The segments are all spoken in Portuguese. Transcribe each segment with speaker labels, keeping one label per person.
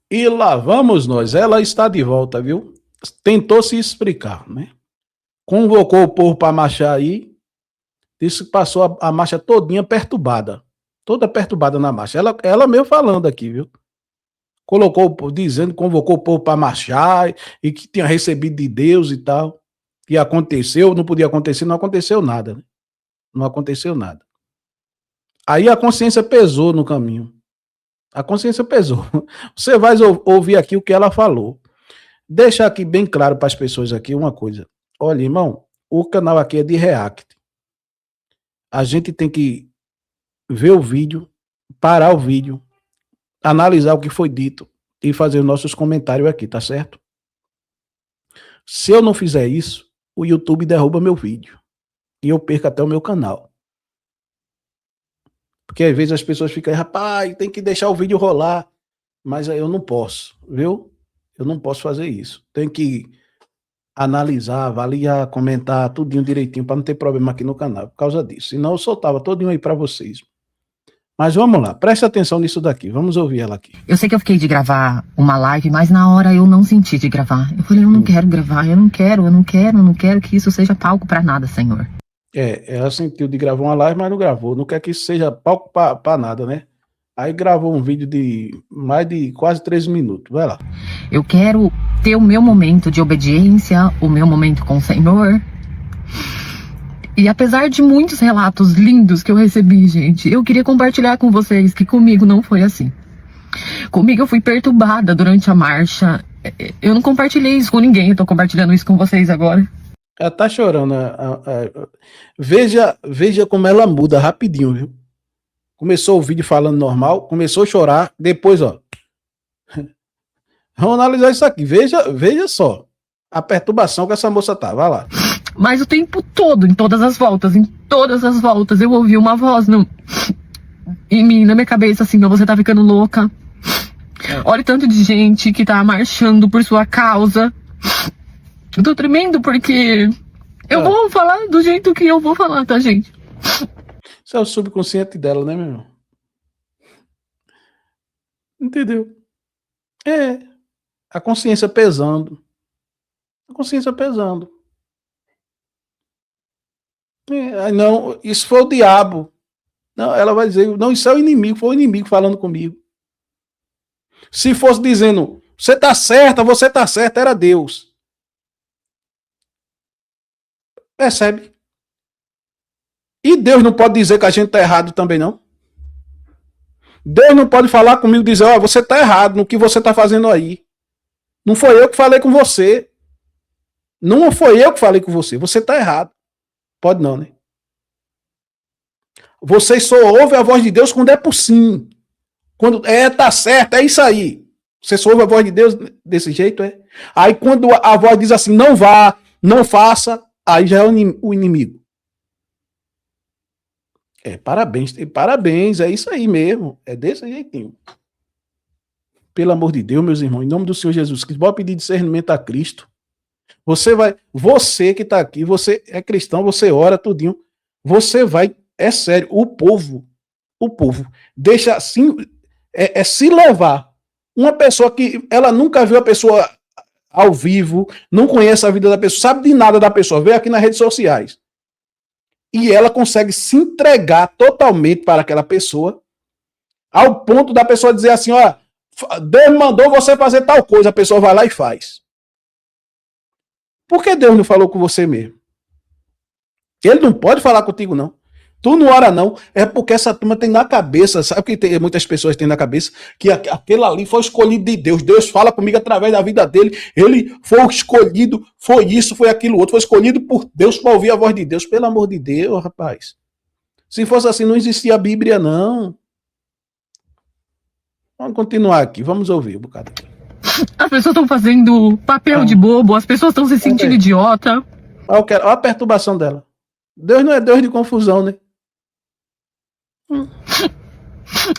Speaker 1: E lá vamos nós. Ela está de volta, viu? Tentou se explicar, né? Convocou o povo para marchar aí. Disse que passou a marcha todinha perturbada. Toda perturbada na marcha. Ela mesmo falando aqui, viu? Dizendo, convocou o povo para marchar e que tinha recebido de Deus e tal. E aconteceu, não podia acontecer, não aconteceu nada. Né? Não aconteceu nada. Aí a consciência pesou no caminho. A consciência pesou. Você vai ouvir aqui o que ela falou. Deixa aqui bem claro para as pessoas aqui uma coisa. Olha, irmão, o canal aqui é de react. A gente tem que ver o vídeo, parar o vídeo, analisar o que foi dito e fazer os nossos comentários aqui, tá certo? Se eu não fizer isso, o YouTube derruba meu vídeo e eu perco até o meu canal. Porque às vezes as pessoas ficam aí, rapaz, tem que deixar o vídeo rolar, mas aí eu não posso, viu? Eu não posso fazer isso. Tem que analisar, avaliar, comentar tudinho direitinho para não ter problema aqui no canal por causa disso. Senão eu soltava todinho aí para vocês. Mas vamos lá, preste atenção nisso daqui, vamos ouvir ela aqui.
Speaker 2: Eu sei que eu fiquei de gravar uma live, mas na hora eu não senti de gravar. Eu falei, eu não quero gravar, eu não quero que isso seja palco pra nada, Senhor.
Speaker 1: Ela sentiu de gravar uma live, mas não gravou. Não quer que isso seja palco pra nada, né? Aí gravou um vídeo de mais de quase 13 minutos. Vai lá.
Speaker 2: Eu quero ter o meu momento de obediência, o meu momento com o Senhor. E apesar de muitos relatos lindos que eu recebi, gente, eu queria compartilhar com vocês que comigo não foi assim. Comigo eu fui perturbada durante a marcha. Eu não compartilhei isso com ninguém, eu tô compartilhando isso com vocês agora.
Speaker 1: Ela tá chorando. Veja como ela muda rapidinho, viu? Começou o vídeo falando normal, começou a chorar, depois, ó. Vamos analisar isso aqui. Veja só a perturbação que essa moça tá. Vai lá.
Speaker 2: Mas o tempo todo, em todas as voltas, eu ouvi uma voz em mim, na minha cabeça, assim, você tá ficando louca. Olha o tanto de gente que tá marchando por sua causa. Eu tô tremendo porque eu vou falar do jeito que eu vou falar, tá, gente?
Speaker 1: Isso é o subconsciente dela, né, meu irmão? Entendeu? A consciência pesando. A consciência pesando. Não, isso foi o diabo. Não, ela vai dizer, não, isso é o inimigo, foi o inimigo falando comigo. Se fosse dizendo, você tá certa, era Deus. Percebe? E Deus não pode dizer que a gente tá errado também, não? Deus não pode falar comigo e dizer, ó, você tá errado no que você tá fazendo aí. Não foi eu que falei com você. Não foi eu que falei com você. Você tá errado. Pode não, né? Você só ouve a voz de Deus quando é por sim. Quando tá certo, é isso aí. Você só ouve a voz de Deus desse jeito, é? Aí quando a voz diz assim, não vá, não faça, aí já é o inimigo. Parabéns, é isso aí mesmo. É desse jeitinho. Pelo amor de Deus, meus irmãos, em nome do Senhor Jesus Cristo, bora pedir discernimento a Cristo. Você que está aqui, você é cristão, você ora tudinho, você vai, é sério, o povo, deixa assim, se levar. Uma pessoa que ela nunca viu a pessoa ao vivo, não conhece a vida da pessoa, sabe de nada da pessoa, vê aqui nas redes sociais. E ela consegue se entregar totalmente para aquela pessoa, ao ponto da pessoa dizer assim, ó, Deus mandou você fazer tal coisa, a pessoa vai lá e faz. Por que Deus não falou com você mesmo? Ele não pode falar contigo, não. Tu não ora, não. É porque essa turma tem na cabeça, sabe o que muitas pessoas têm na cabeça? Que aquele ali foi escolhido de Deus. Deus fala comigo através da vida dele. Ele foi escolhido, foi isso, foi aquilo outro. Foi escolhido por Deus para ouvir a voz de Deus. Pelo amor de Deus, rapaz. Se fosse assim, não existia a Bíblia, não. Vamos continuar aqui, vamos ouvir um bocado aqui.
Speaker 2: As pessoas estão fazendo papel de bobo, as pessoas estão se sentindo idiota.
Speaker 1: Olha a perturbação dela. Deus não é Deus de confusão, né?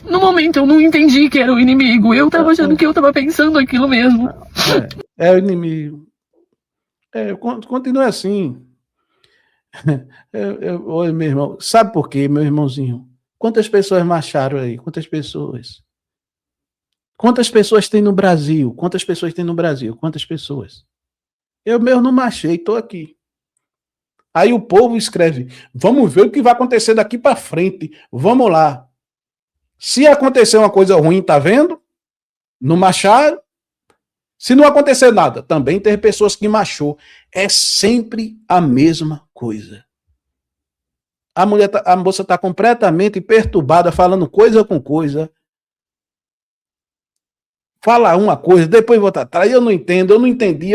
Speaker 2: No momento eu não entendi que era o inimigo. Eu tava achando que eu tava pensando aquilo mesmo.
Speaker 1: É o inimigo. Continua assim. Oi, meu irmão. Sabe por quê, meu irmãozinho? Quantas pessoas marcharam aí? Quantas pessoas? Quantas pessoas tem no Brasil? Quantas pessoas tem no Brasil? Quantas pessoas? Eu mesmo não marchei, estou aqui. Aí o povo escreve, vamos ver o que vai acontecer daqui para frente. Vamos lá. Se acontecer uma coisa ruim, tá vendo? Não marcharam. Se não acontecer nada, também tem pessoas que marchou. É sempre a mesma coisa. A moça está completamente perturbada, falando coisa com coisa. Fala uma coisa, depois volta atrás. Eu não entendo, eu não entendi.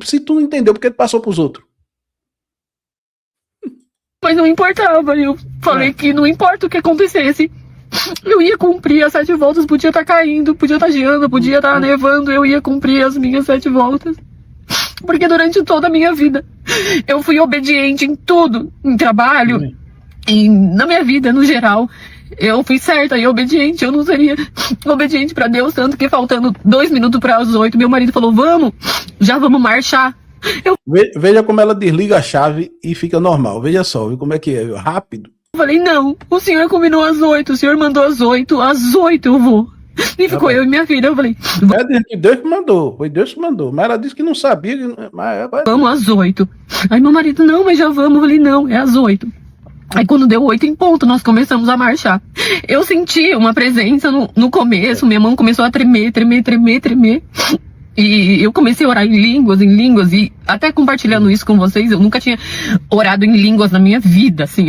Speaker 1: Se tu não entendeu, por que tu passou pros outros?
Speaker 2: Mas não importava. Eu falei que não importa o que acontecesse. Eu ia cumprir as 7 voltas, podia estar caindo, podia estar geando, podia estar nevando, eu ia cumprir as minhas 7 voltas. Porque durante toda a minha vida, eu fui obediente em tudo, em trabalho, na minha vida, no geral. Eu fui certa e obediente, eu não seria obediente pra Deus, tanto que faltando 2 minutos para as 8, meu marido falou, vamos, já vamos marchar.
Speaker 1: Veja como ela desliga a chave e fica normal, veja só, como é que é, rápido.
Speaker 2: Eu falei, não, o senhor combinou às 8, o senhor mandou às 8 eu vou. E ficou eu e minha filha, eu falei...
Speaker 1: É que Deus que mandou, foi Deus que mandou, mas ela disse que não sabia.
Speaker 2: Vamos às 8. Aí meu marido, não, mas já vamos. Eu falei, não, é às 8. Aí quando deu 8 em ponto, nós começamos a marchar. Eu senti uma presença no começo, minha mão começou a tremer. E eu comecei a orar em línguas, e até compartilhando isso com vocês, eu nunca tinha orado em línguas na minha vida, assim,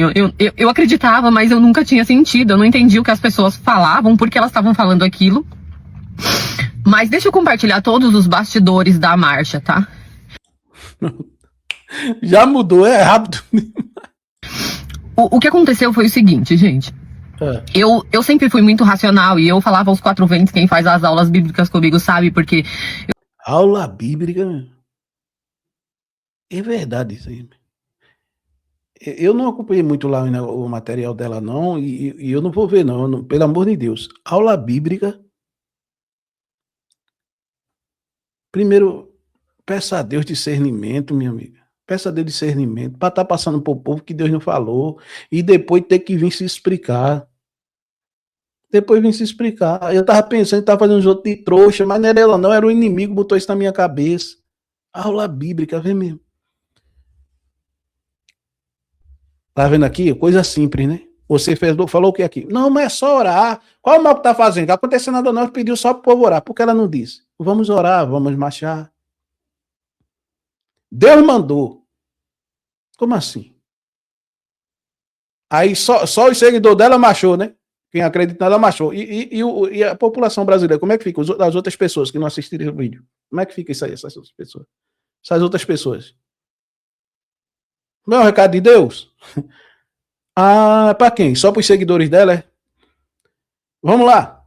Speaker 2: eu acreditava, mas eu nunca tinha sentido, eu não entendi o que as pessoas falavam, porque elas estavam falando aquilo. Mas deixa eu compartilhar todos os bastidores da marcha, tá?
Speaker 1: Já mudou, é rápido.
Speaker 2: O que aconteceu foi o seguinte, gente. Eu sempre fui muito racional, e eu falava aos 4 ventos, quem faz as aulas bíblicas comigo sabe, porque...
Speaker 1: Aula bíblica? É verdade isso aí. Eu não acompanhei muito lá o material dela, não, e eu não vou ver, não, pelo amor de Deus. Aula bíblica. Primeiro, peça a Deus discernimento, minha amiga. Peça a Deus discernimento, para estar passando para o povo que Deus não falou, e depois ter que vir se explicar. Depois vim se explicar. Eu tava pensando que tava fazendo um jogo de trouxa, mas não era ela não, era o inimigo, botou isso na minha cabeça. Aula bíblica, vê mesmo. Tá vendo aqui? Coisa simples, né? Você falou o que aqui? Não, mas é só orar. Qual o mal que tá fazendo? Não aconteceu nada não, pediu só pro povo orar. Por que ela não disse? Vamos orar, vamos marchar. Deus mandou. Como assim? Aí só os seguidores dela marchou, né? Quem acredita nela marchou. E a população brasileira, como é que fica? As outras pessoas que não assistiram o vídeo. Como é que fica isso aí, essas outras pessoas? Essas outras pessoas. Não é o recado de Deus? Ah, para quem? Só para os seguidores dela, é? Vamos lá.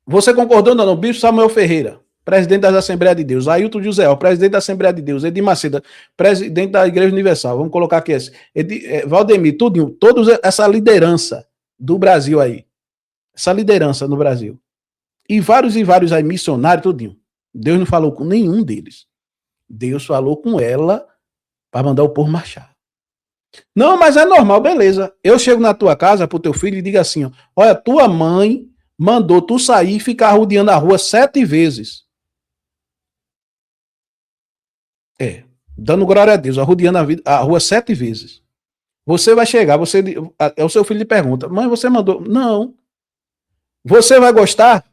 Speaker 1: Você concordou ou não? Bispo Samuel Ferreira, presidente da Assembleia de Deus. Ailton José, presidente da Assembleia de Deus. Edir Macedo, presidente da Igreja Universal. Vamos colocar aqui esse. Valdemir, tudinho, todos essa liderança do Brasil aí. Essa liderança no Brasil. E vários aí, missionários, tudinho. Deus não falou com nenhum deles. Deus falou com ela para mandar o povo marchar. Não, mas é normal, beleza. Eu chego na tua casa pro teu filho e digo assim, ó, olha, tua mãe mandou tu sair e ficar rodeando a rua 7 vezes. Dando glória a Deus, rodeando a rua 7 vezes. Você vai chegar, o seu filho lhe pergunta, mãe, você mandou? Não. Você vai gostar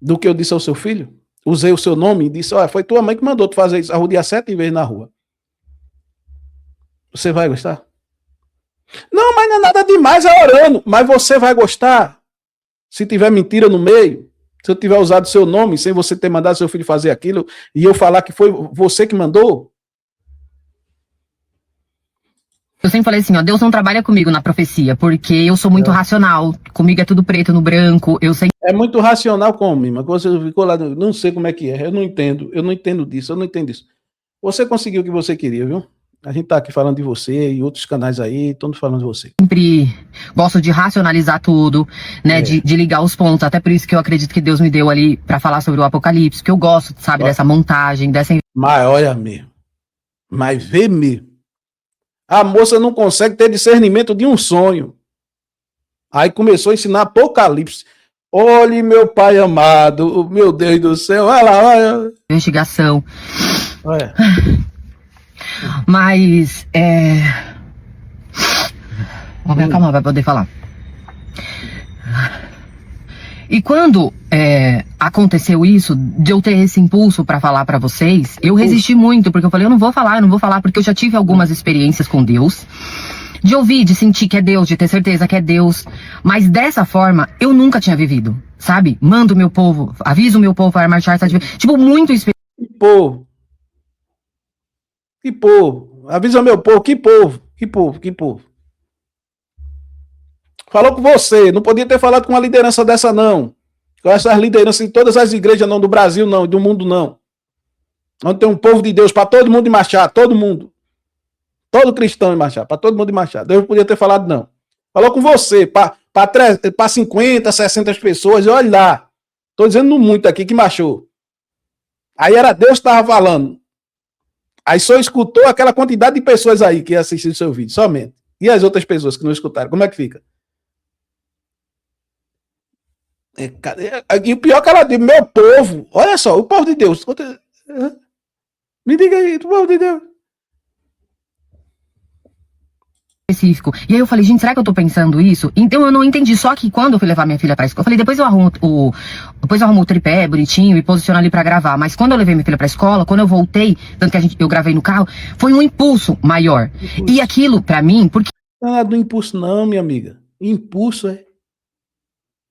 Speaker 1: do que eu disse ao seu filho? Usei o seu nome e disse, olha, foi tua mãe que mandou tu fazer isso, rodear 7 vezes na rua. Você vai gostar? Não, mas não é nada demais, é orando. Mas você vai gostar? Se tiver mentira no meio, se eu tiver usado seu nome, sem você ter mandado seu filho fazer aquilo, e eu falar que foi você que mandou?
Speaker 2: Eu sempre falei assim, ó, Deus não trabalha comigo na profecia, porque eu sou muito racional, comigo é tudo preto no branco, eu sei...
Speaker 1: É muito racional como, mas você ficou lá, não sei como é que é, eu não entendo disso. Você conseguiu o que você queria, viu? A gente tá aqui falando de você e outros canais aí, todos falando de você.
Speaker 2: Sempre gosto de racionalizar tudo, né, de ligar os pontos, até por isso que eu acredito que Deus me deu ali pra falar sobre o Apocalipse, que eu gosto, sabe, dessa montagem, dessa...
Speaker 1: Mas olha mesmo, mas vê mesmo. A moça não consegue ter discernimento de um sonho. Aí começou a ensinar Apocalipse. Olhe, meu pai amado, meu Deus do céu, olha lá, olha.
Speaker 2: Investigação.
Speaker 1: Olha.
Speaker 2: Mas, vou me acalmar pra poder falar. E quando aconteceu isso, de eu ter esse impulso pra falar pra vocês, eu resisti muito, porque eu falei, eu não vou falar, porque eu já tive algumas experiências com Deus, de ouvir, de sentir que é Deus, de ter certeza que é Deus, mas dessa forma, eu nunca tinha vivido, sabe? Mando o meu povo, aviso o meu povo para marchar, tipo, muito específico.
Speaker 1: Que povo? Que povo? Avisa meu povo, que povo? Que povo? Que povo? Falou com você, não podia ter falado com uma liderança dessa, não. Com essas lideranças em todas as igrejas, não, do Brasil, não, e do mundo, não. Onde tem um povo de Deus para todo mundo marchar, todo mundo. Todo cristão marchar, para todo mundo marchar. Deus não podia ter falado, não. Falou com você, para 50, 60 pessoas, e olha lá. Estou dizendo muito aqui que marchou. Aí era Deus que estava falando. Aí só escutou aquela quantidade de pessoas aí que assistiram o seu vídeo, somente. E as outras pessoas que não escutaram, como é que fica? E o pior que ela diz, meu povo, olha só, o povo de Deus. Me diga aí, o povo de Deus.
Speaker 2: Específico. E aí eu falei, gente, será que eu tô pensando isso? Então eu não entendi. Só que quando eu fui levar minha filha pra escola, eu falei, depois eu arrumo o tripé bonitinho e posiciono ali pra gravar. Mas quando eu levei minha filha pra escola, quando eu voltei, tanto que eu gravei no carro, foi um impulso maior. Impulso. E aquilo, pra mim, porque...
Speaker 1: Não é do impulso não, minha amiga. Impulso é.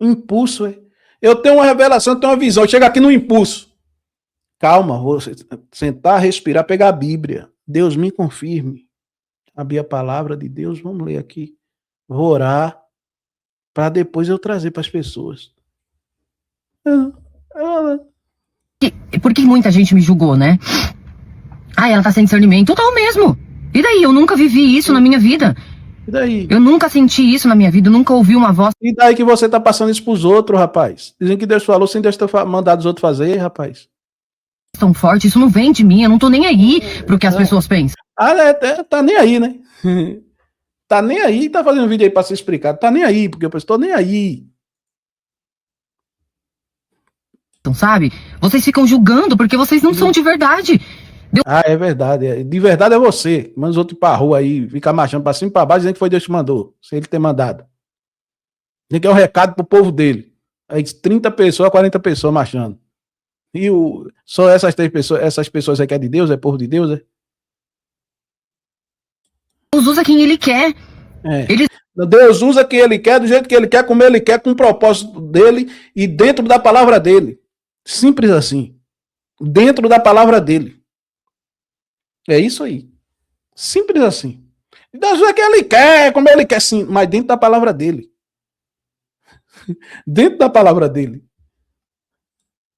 Speaker 1: Impulso é. Eu tenho uma revelação, eu tenho uma visão. Chega aqui no impulso. Calma, vou sentar, respirar, pegar a Bíblia. Deus me confirme. Abrir a palavra de Deus, vamos ler aqui. Vou orar para depois eu trazer para as pessoas.
Speaker 2: Porque muita gente me julgou, né? Ah, ela tá sem discernimento. Eu tô mesmo. E daí? Eu nunca vivi isso na minha vida.
Speaker 1: E daí?
Speaker 2: Eu nunca senti isso na minha vida, eu nunca ouvi uma voz.
Speaker 1: E daí que você tá passando isso pros outros, rapaz? Dizem que Deus falou sem Deus ter mandado os outros fazer, rapaz.
Speaker 2: Tão forte, isso não vem de mim, eu não tô nem aí pro que as pessoas pensam.
Speaker 1: Tá nem aí, né? Tá nem aí, tá fazendo vídeo aí pra se explicar. Tá nem aí, porque eu penso, tô nem aí.
Speaker 2: Então, sabe? Vocês ficam julgando porque vocês não são de verdade.
Speaker 1: É verdade. De verdade é você. Mas os outros pra rua aí, ficar marchando pra cima e pra baixo, dizendo que foi Deus que mandou. Sem ele ter mandado. Tem que dar um recado pro povo dele. Aí 30 pessoas, 40 pessoas marchando. E só essas pessoas aí que é de Deus, é povo de Deus, é?
Speaker 2: Deus usa quem ele quer.
Speaker 1: Deus usa quem ele quer, do jeito que ele quer, como ele quer, com o propósito dele e dentro da palavra dele. Simples assim. Dentro da palavra dele. É isso aí. Simples assim. Deus usa quem ele quer, como ele quer, sim, mas dentro da palavra dele. Dentro da palavra dele.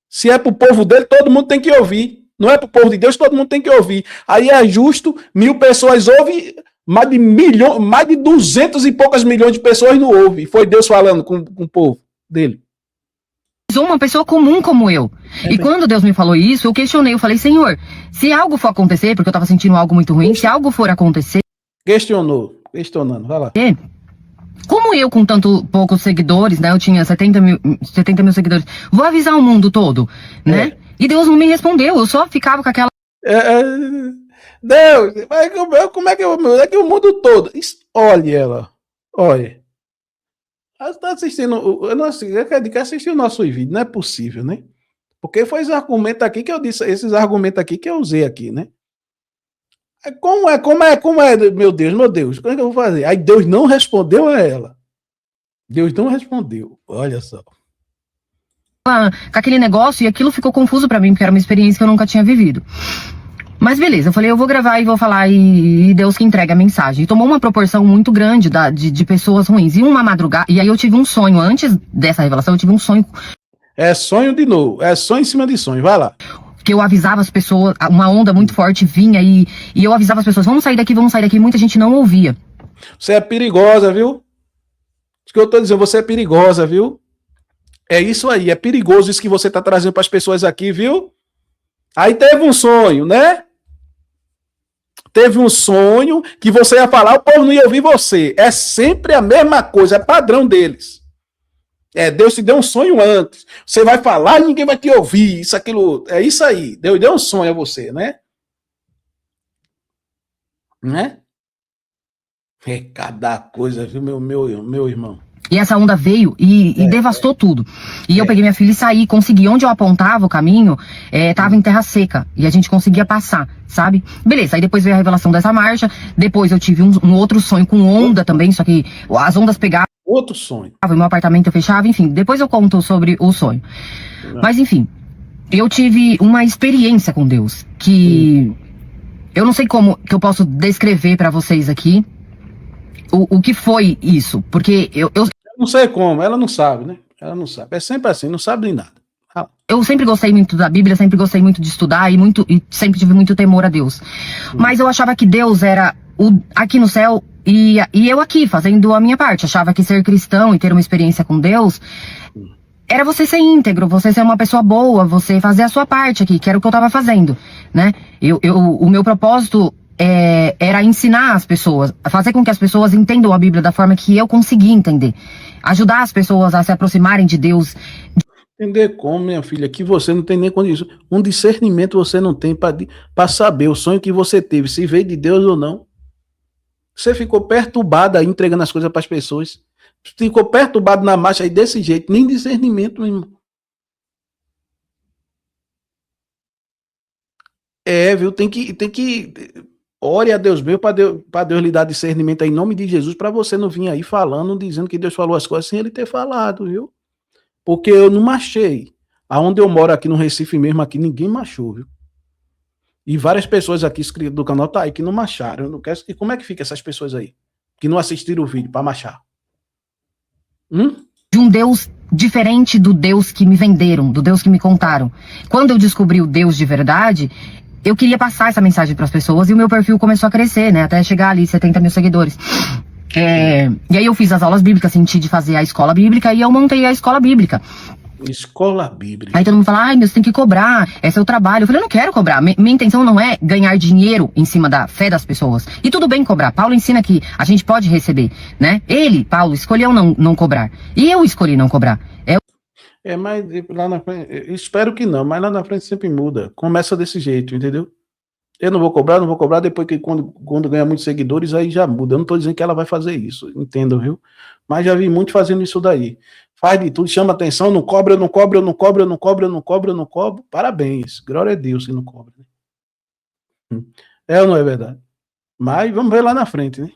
Speaker 1: Se é pro povo dele, todo mundo tem que ouvir. Não é pro povo de Deus, todo mundo tem que ouvir. Aí é justo, 1000 pessoas ouvem, mais de 200 e poucas milhões de pessoas não ouvem. Foi Deus falando com o povo dele.
Speaker 2: Uma pessoa comum como eu. E quando Deus me falou isso, eu questionei, eu falei, Senhor, se algo for acontecer, porque eu tava sentindo algo muito ruim, se algo for acontecer...
Speaker 1: Questionando, vai lá.
Speaker 2: Como eu, com tanto poucos seguidores, né, eu tinha 70 mil seguidores, vou avisar o mundo todo, né? E Deus não me respondeu, eu só ficava com aquela...
Speaker 1: Deus, como é que o mundo todo... Olha ela, olha... Está assistindo, quer assistir o nosso vídeo, não é possível, né? Porque foi esses argumentos aqui que eu disse, esses argumentos aqui que eu usei aqui, né? Como é, meu Deus, como é que eu vou fazer? Aí Deus não respondeu a ela. Deus não respondeu, olha só.
Speaker 2: Com aquele negócio, e aquilo ficou confuso pra mim, porque era uma experiência que eu nunca tinha vivido. Mas beleza, eu falei, eu vou gravar e vou falar, e Deus que entrega a mensagem. E tomou uma proporção muito grande de pessoas ruins. E uma madrugada, e aí eu tive um sonho, antes dessa revelação, eu tive um sonho.
Speaker 1: É sonho de novo, é sonho em cima de sonho, vai lá.
Speaker 2: Que eu avisava as pessoas, uma onda muito forte vinha e eu avisava as pessoas, vamos sair daqui, muita gente não ouvia.
Speaker 1: Você é perigosa, viu? Isso que eu tô dizendo, você é perigosa, viu? É isso aí, é perigoso isso que você tá trazendo para as pessoas aqui, viu? Aí teve um sonho, né? Teve um sonho que você ia falar, o povo não ia ouvir você. É sempre a mesma coisa, é padrão deles. Deus te deu um sonho antes. Você vai falar e ninguém vai te ouvir. Isso, aquilo. É isso aí. Deus deu um sonho a você, né? Né? É cada coisa, viu, meu irmão?
Speaker 2: E essa onda veio e devastou tudo. E eu peguei minha filha e saí, consegui. Onde eu apontava o caminho, tava em terra seca. E a gente conseguia passar, sabe? Beleza, aí depois veio a revelação dessa marcha. Depois eu tive um outro sonho com onda também, só que as ondas pegavam.
Speaker 1: Outro sonho.
Speaker 2: O meu apartamento eu fechava, enfim. Depois eu conto sobre o sonho. Mas enfim, eu tive uma experiência com Deus que eu não sei como que eu posso descrever pra vocês aqui o que foi isso, porque eu
Speaker 1: não sei como, ela não sabe, né? Ela não sabe. É sempre assim, não sabe nem nada.
Speaker 2: Eu sempre gostei muito da Bíblia, sempre gostei muito de estudar e sempre tive muito temor a Deus. Mas eu achava que Deus era aqui no céu e eu aqui, fazendo a minha parte. Achava que ser cristão e ter uma experiência com Deus era você ser íntegro, você ser uma pessoa boa, você fazer a sua parte aqui, que era o que eu tava fazendo, né? O meu propósito era ensinar as pessoas, fazer com que as pessoas entendam a Bíblia da forma que eu consegui entender. Ajudar as pessoas a se aproximarem de Deus.
Speaker 1: Entender como, minha filha, que você não tem nem condição. Um discernimento você não tem para saber o sonho que você teve, se veio de Deus ou não. Você ficou perturbada aí, entregando as coisas para as pessoas. Ficou perturbado na marcha aí desse jeito. Nem discernimento, meu irmão. Viu? Tem que ore a Deus mesmo para Deus lhe dar discernimento aí, em nome de Jesus, para você não vir aí falando, dizendo que Deus falou as coisas sem ele ter falado, viu? Porque eu não machei. Aonde eu moro aqui no Recife mesmo, aqui ninguém machou, viu? E várias pessoas aqui inscritas do canal tá aí que não macharam. Eu não quero... E como é que fica essas pessoas aí? Que não assistiram o vídeo para machar?
Speaker 2: De um Deus diferente do Deus que me venderam, do Deus que me contaram. Quando eu descobri o Deus de verdade, eu queria passar essa mensagem para as pessoas e o meu perfil começou a crescer, né? Até chegar ali 70 mil seguidores. E aí eu fiz as aulas bíblicas, senti de fazer a escola bíblica e eu montei a escola bíblica.
Speaker 1: Escola bíblica.
Speaker 2: Aí todo mundo fala, ai, meu, você tem que cobrar, é seu trabalho. Eu falei, eu não quero cobrar. Minha intenção não é ganhar dinheiro em cima da fé das pessoas. E tudo bem cobrar. Paulo ensina que a gente pode receber, né? Ele, Paulo, escolheu não cobrar. E eu escolhi não cobrar.
Speaker 1: Mas lá na frente, espero que não, mas lá na frente sempre muda. Começa desse jeito, entendeu? Eu não vou cobrar, depois que quando ganha muitos seguidores, aí já muda. Eu não tô dizendo que ela vai fazer isso, entendo, viu? Mas já vi muito fazendo isso daí. Faz de tudo, chama atenção, não cobra, eu não cobro, eu não cobro, eu não cobro, eu não cobro, eu não cobro. Parabéns, glória a Deus que não cobra. É ou não é verdade? Mas vamos ver lá na frente, né?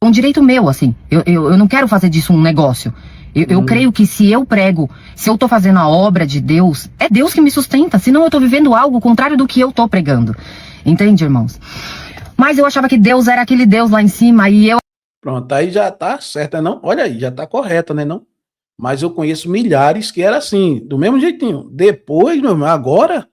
Speaker 2: Um direito meu, assim. Eu não quero fazer disso um negócio. Eu creio que se eu prego, se eu tô fazendo a obra de Deus, é Deus que me sustenta, senão eu tô vivendo algo contrário do que eu tô pregando. Entende, irmãos? Mas eu achava que Deus era aquele Deus lá em cima e eu...
Speaker 1: Pronto, aí já tá certo, não? Olha aí, já tá correta, né, não? Mas eu conheço milhares que era assim, do mesmo jeitinho. Depois, meu irmão, agora...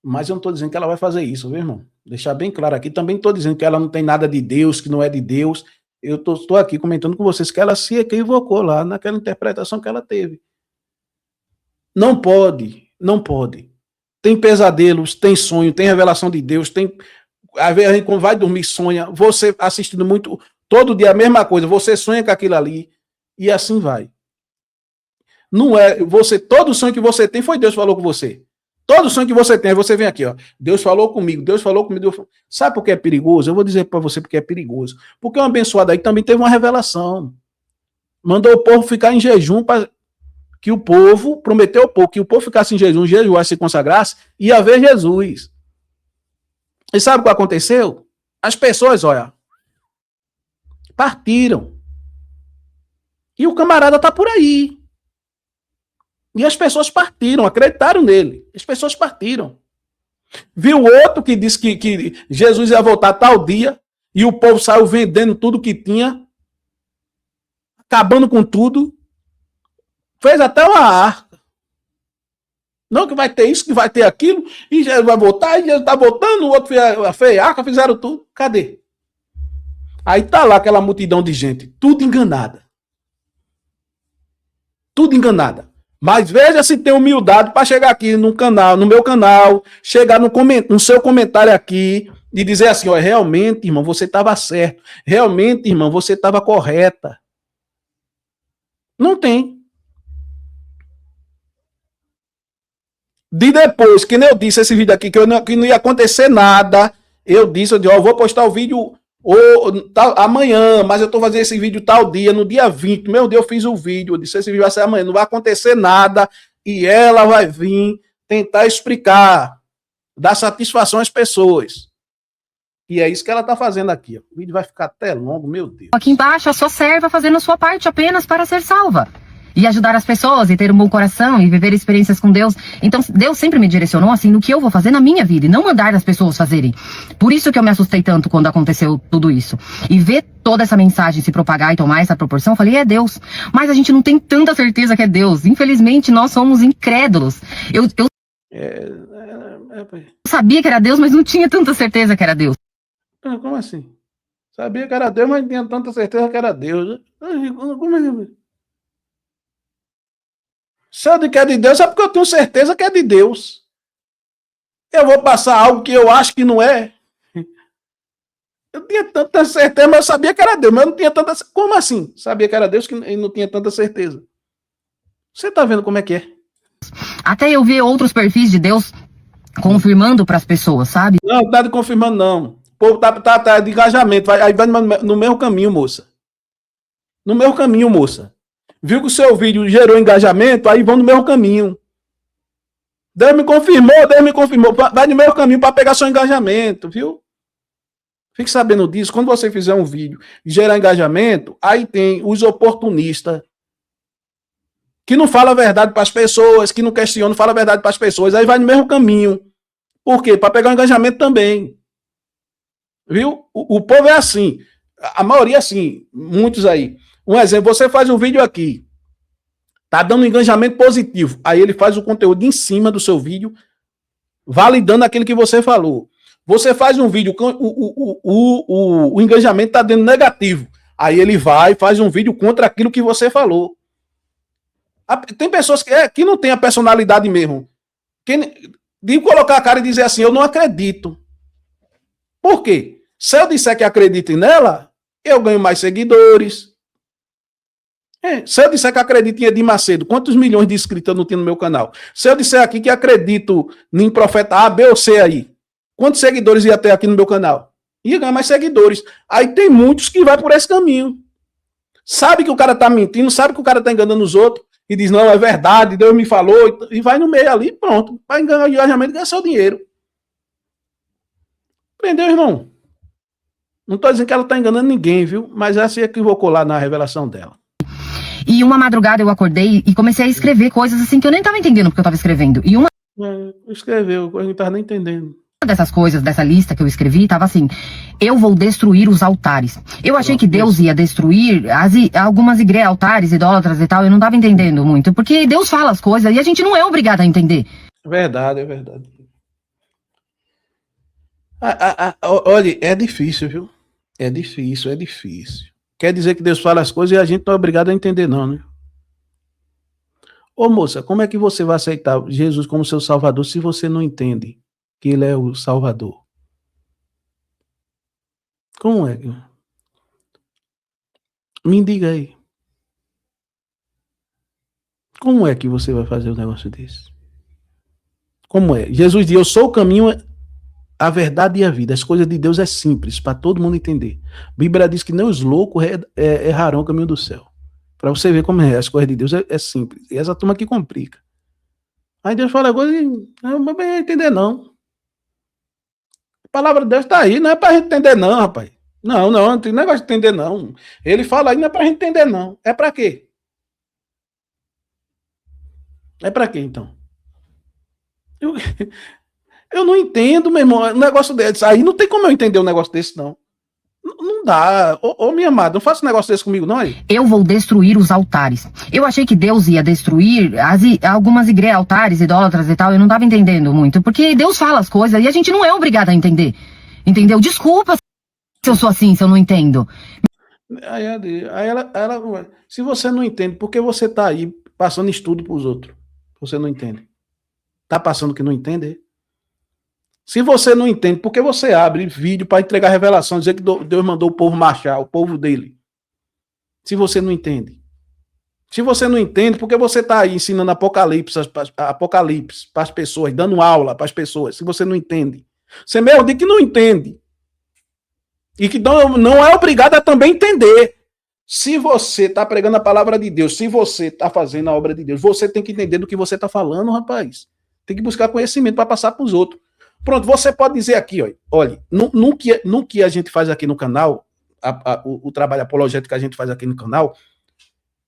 Speaker 1: Mas eu não tô dizendo que ela vai fazer isso, viu, irmão? Deixar bem claro aqui, também tô dizendo que ela não tem nada de Deus, que não é de Deus. Eu tô aqui comentando com vocês que ela se equivocou lá naquela interpretação que ela teve. Não pode, não pode. Tem pesadelos, tem sonho, tem revelação de Deus, tem... Às vezes a gente quando vai dormir sonha, você assistindo muito, todo dia a mesma coisa, você sonha com aquilo ali, e assim vai. Não é, todo sonho que você tem foi Deus que falou com você. Todo sonho que você tem, você vem aqui, ó. Deus falou comigo, Deus falou comigo. Deus... Sabe por que é perigoso? Eu vou dizer para você porque é perigoso. Porque um abençoado aí também teve uma revelação. Mandou o povo ficar em jejum para que o povo, prometeu ao povo que o povo ficasse em jejum, jejuasse, se consagrasse, ia ver Jesus. E sabe o que aconteceu? As pessoas, olha, partiram. E o camarada tá por aí. E as pessoas partiram, acreditaram nele. As pessoas partiram. Viu outro que disse que Jesus ia voltar tal dia, e o povo saiu vendendo tudo que tinha, acabando com tudo. Fez até uma arca. Não, que vai ter isso, que vai ter aquilo, e Jesus vai voltar, e Jesus tá voltando, o outro fez arca, fizeram tudo. Cadê? Aí tá lá aquela multidão de gente, tudo enganada. Tudo enganada. Mas veja se tem humildade para chegar aqui no canal, no meu canal, chegar no seu comentário aqui e dizer assim, ó, realmente, irmão, você estava certo. Realmente, irmão, você estava correta. Não tem. De depois, que nem eu disse esse vídeo aqui, que não ia acontecer nada, eu disse, eu vou postar o vídeo amanhã, mas eu tô fazendo esse vídeo tal dia, no dia 20, meu Deus, eu fiz o vídeo, eu disse, esse vídeo vai ser amanhã, não vai acontecer nada, e ela vai vir tentar explicar, dar satisfação às pessoas. E é isso que ela tá fazendo aqui. Ó. O vídeo vai ficar até longo, meu Deus.
Speaker 2: Aqui embaixo, a sua serva fazendo a sua parte apenas para ser salva. E ajudar as pessoas, e ter um bom coração, e viver experiências com Deus. Então, Deus sempre me direcionou, assim, no que eu vou fazer na minha vida, e não mandar as pessoas fazerem. Por isso que eu me assustei tanto quando aconteceu tudo isso. E ver toda essa mensagem se propagar e tomar essa proporção, eu falei, é Deus. Mas a gente não tem tanta certeza que é Deus. Infelizmente, nós somos incrédulos. Eu sabia que era Deus, mas não tinha tanta certeza que era Deus.
Speaker 1: Como assim? Sabia que era Deus, mas não tinha tanta certeza que era Deus. Como é que... Se eu digo que é de Deus, é porque eu tenho certeza que é de Deus. Eu vou passar algo que eu acho que não é. Eu tinha tanta certeza, mas eu sabia que era Deus, mas eu não tinha tanta... Como assim? Sabia que era Deus e não tinha tanta certeza. Você tá vendo como é que é?
Speaker 2: Até eu ver outros perfis de Deus confirmando para as pessoas, sabe?
Speaker 1: Não, não tá de confirmando, não. O povo tá de engajamento. Aí vai no mesmo caminho, moça. No mesmo caminho, moça. Viu que o seu vídeo gerou engajamento, aí vão no mesmo caminho. Deus me confirmou. Vai no mesmo caminho para pegar seu engajamento, viu? Fique sabendo disso. Quando você fizer um vídeo e gerar engajamento, aí tem os oportunistas que não falam a verdade para as pessoas, que não questionam, falam a verdade para as pessoas. Aí vai no mesmo caminho. Por quê? Para pegar o engajamento também. Viu? O povo é assim. A maioria é assim. Muitos aí. Um exemplo, você faz um vídeo aqui, tá dando um engajamento positivo, aí ele faz o conteúdo em cima do seu vídeo, validando aquilo que você falou. Você faz um vídeo, o engajamento tá dando negativo, aí ele vai e faz um vídeo contra aquilo que você falou. Tem pessoas que não tem a personalidade mesmo, de colocar a cara e dizer assim, eu não acredito. Por quê? Se eu disser que acredito nela, eu ganho mais seguidores. Se eu disser que acredito em Edir Macedo, quantos milhões de inscritos eu não tenho no meu canal? Se eu disser aqui que acredito em profeta A, B ou C aí, quantos seguidores ia ter aqui no meu canal? Ia ganhar mais seguidores. Aí tem muitos que vai por esse caminho. Sabe que o cara tá mentindo, sabe que o cara tá enganando os outros, e diz, não, é verdade, Deus me falou, e vai no meio ali, pronto. Vai ganhar engajamento e ganhar seu dinheiro. Entendeu, irmão? Não tô dizendo que ela tá enganando ninguém, viu? Mas ela se equivocou lá na revelação dela.
Speaker 2: E uma madrugada eu acordei e comecei a escrever coisas assim que eu nem tava entendendo porque eu tava escrevendo. E uma
Speaker 1: escreveu, eu não tava nem entendendo.
Speaker 2: Dessas coisas, dessa lista que eu escrevi, tava assim, eu vou destruir os altares. Eu achei que Deus ia destruir algumas igrejas, altares, idólatras e tal, eu não tava entendendo muito, porque Deus fala as coisas e a gente não é obrigado a entender.
Speaker 1: É verdade. Olha, é difícil, viu? É difícil. Quer dizer que Deus fala as coisas e a gente não é obrigado a entender, não, né? Ô moça, como é que você vai aceitar Jesus como seu Salvador se você não entende que Ele é o Salvador? Como é? Me diga aí. Como é que você vai fazer um negócio desse? Como é? Jesus diz, eu sou o caminho, a verdade e a vida. As coisas de Deus é simples, para todo mundo entender. A Bíblia diz que nem os loucos errarão o caminho do céu. Para você ver como é, as coisas de Deus é simples. E essa turma que complica. Aí Deus fala coisa e não vai entender, não. A palavra de Deus está aí, não é para a gente entender, não, rapaz. Não tem negócio de entender, não. Ele fala aí, não é para a gente entender, não. É para quê? É para quê, então? Eu não entendo, meu irmão, um negócio desse. Aí não tem como eu entender um negócio desse, não. Não dá. Ô, minha amada, não faça um negócio desse comigo, não, aí.
Speaker 2: Eu vou destruir os altares. Eu achei que Deus ia destruir algumas igrejas, altares, idólatras e tal, eu não tava entendendo muito, porque Deus fala as coisas e a gente não é obrigado a entender. Entendeu? Desculpa se eu sou assim, se eu não entendo.
Speaker 1: Aí ela, se você não entende, por que você tá aí passando estudo pros outros? Você não entende. Tá passando que não entende? Se você não entende, por que você abre vídeo para entregar revelação, dizer que Deus mandou o povo marchar, o povo dele? Se você não entende. Se você não entende, por que você está aí ensinando Apocalipse para as pessoas, dando aula para as pessoas, se você não entende? Você mesmo diz que não entende. E que não é obrigado a também entender. Se você está pregando a palavra de Deus, se você está fazendo a obra de Deus, você tem que entender do que você está falando, rapaz. Tem que buscar conhecimento para passar para os outros. Pronto, você pode dizer aqui, olha, no que a gente faz aqui no canal, o trabalho apologético que a gente faz aqui no canal,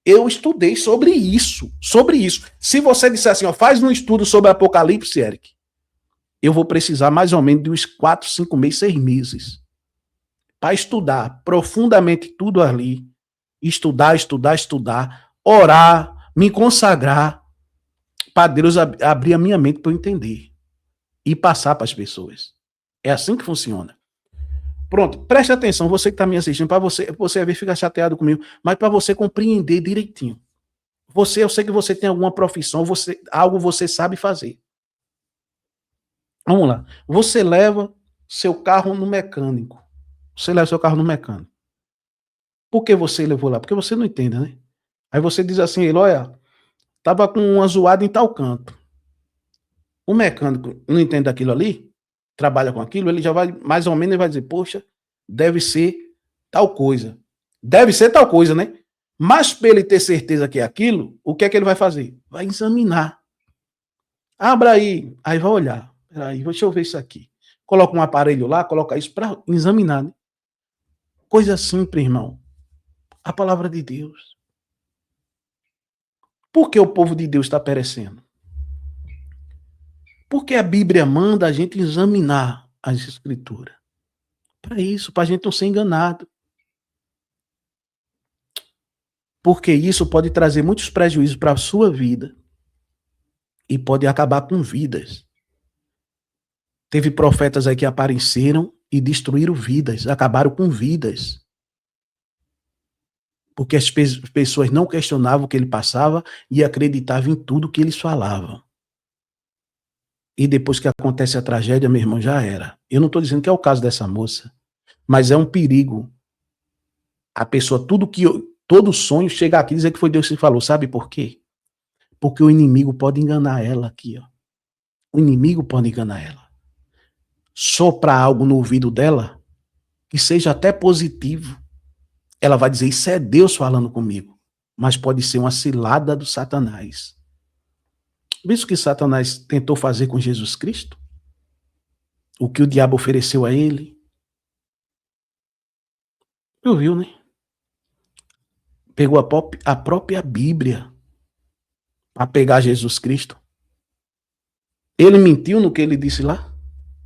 Speaker 1: eu estudei sobre isso, Se você disser assim, faz um estudo sobre Apocalipse, Eric, eu vou precisar mais ou menos de uns 4, 5 meses, 6 meses para estudar profundamente tudo ali, estudar, orar, me consagrar para Deus abrir a minha mente para eu entender e passar para as pessoas. É assim que funciona. Pronto, preste atenção, você que está me assistindo, para você às vezes fica chateado comigo, mas para você compreender direitinho. Eu sei que você tem alguma profissão, algo você sabe fazer. Vamos lá. Você leva seu carro no mecânico. Por que você levou lá? Porque você não entende, né? Aí você diz assim, olha, tava com uma zoada em tal canto. O mecânico não entende aquilo ali, trabalha com aquilo, ele já vai, mais ou menos, ele vai dizer, poxa, deve ser tal coisa. Deve ser tal coisa, né? Mas para ele ter certeza que é aquilo, o que é que ele vai fazer? Vai examinar. Abra aí vai olhar. Peraí, deixa eu ver isso aqui. Coloca um aparelho lá, coloca isso para examinar, né? Coisa simples, irmão. A palavra de Deus. Por que o povo de Deus está perecendo? Porque a Bíblia manda a gente examinar as escrituras. Para isso, para a gente não ser enganado. Porque isso pode trazer muitos prejuízos para a sua vida e pode acabar com vidas. Teve profetas aí que apareceram e destruíram vidas, acabaram com vidas. Porque as pessoas não questionavam o que ele passava e acreditavam em tudo que eles falavam. E depois que acontece a tragédia, meu irmão, já era. Eu não estou dizendo que é o caso dessa moça, mas é um perigo. A pessoa, todo sonho, chega aqui e dizer que foi Deus que falou. Sabe por quê? Porque o inimigo pode enganar ela aqui, ó. O inimigo pode enganar ela. Soprar algo no ouvido dela, que seja até positivo. Ela vai dizer, isso é Deus falando comigo. Mas pode ser uma cilada do Satanás. Visto que Satanás tentou fazer com Jesus Cristo? O que o diabo ofereceu a ele? Eu viu, né? Pegou a própria Bíblia para pegar Jesus Cristo. Ele mentiu no que ele disse lá?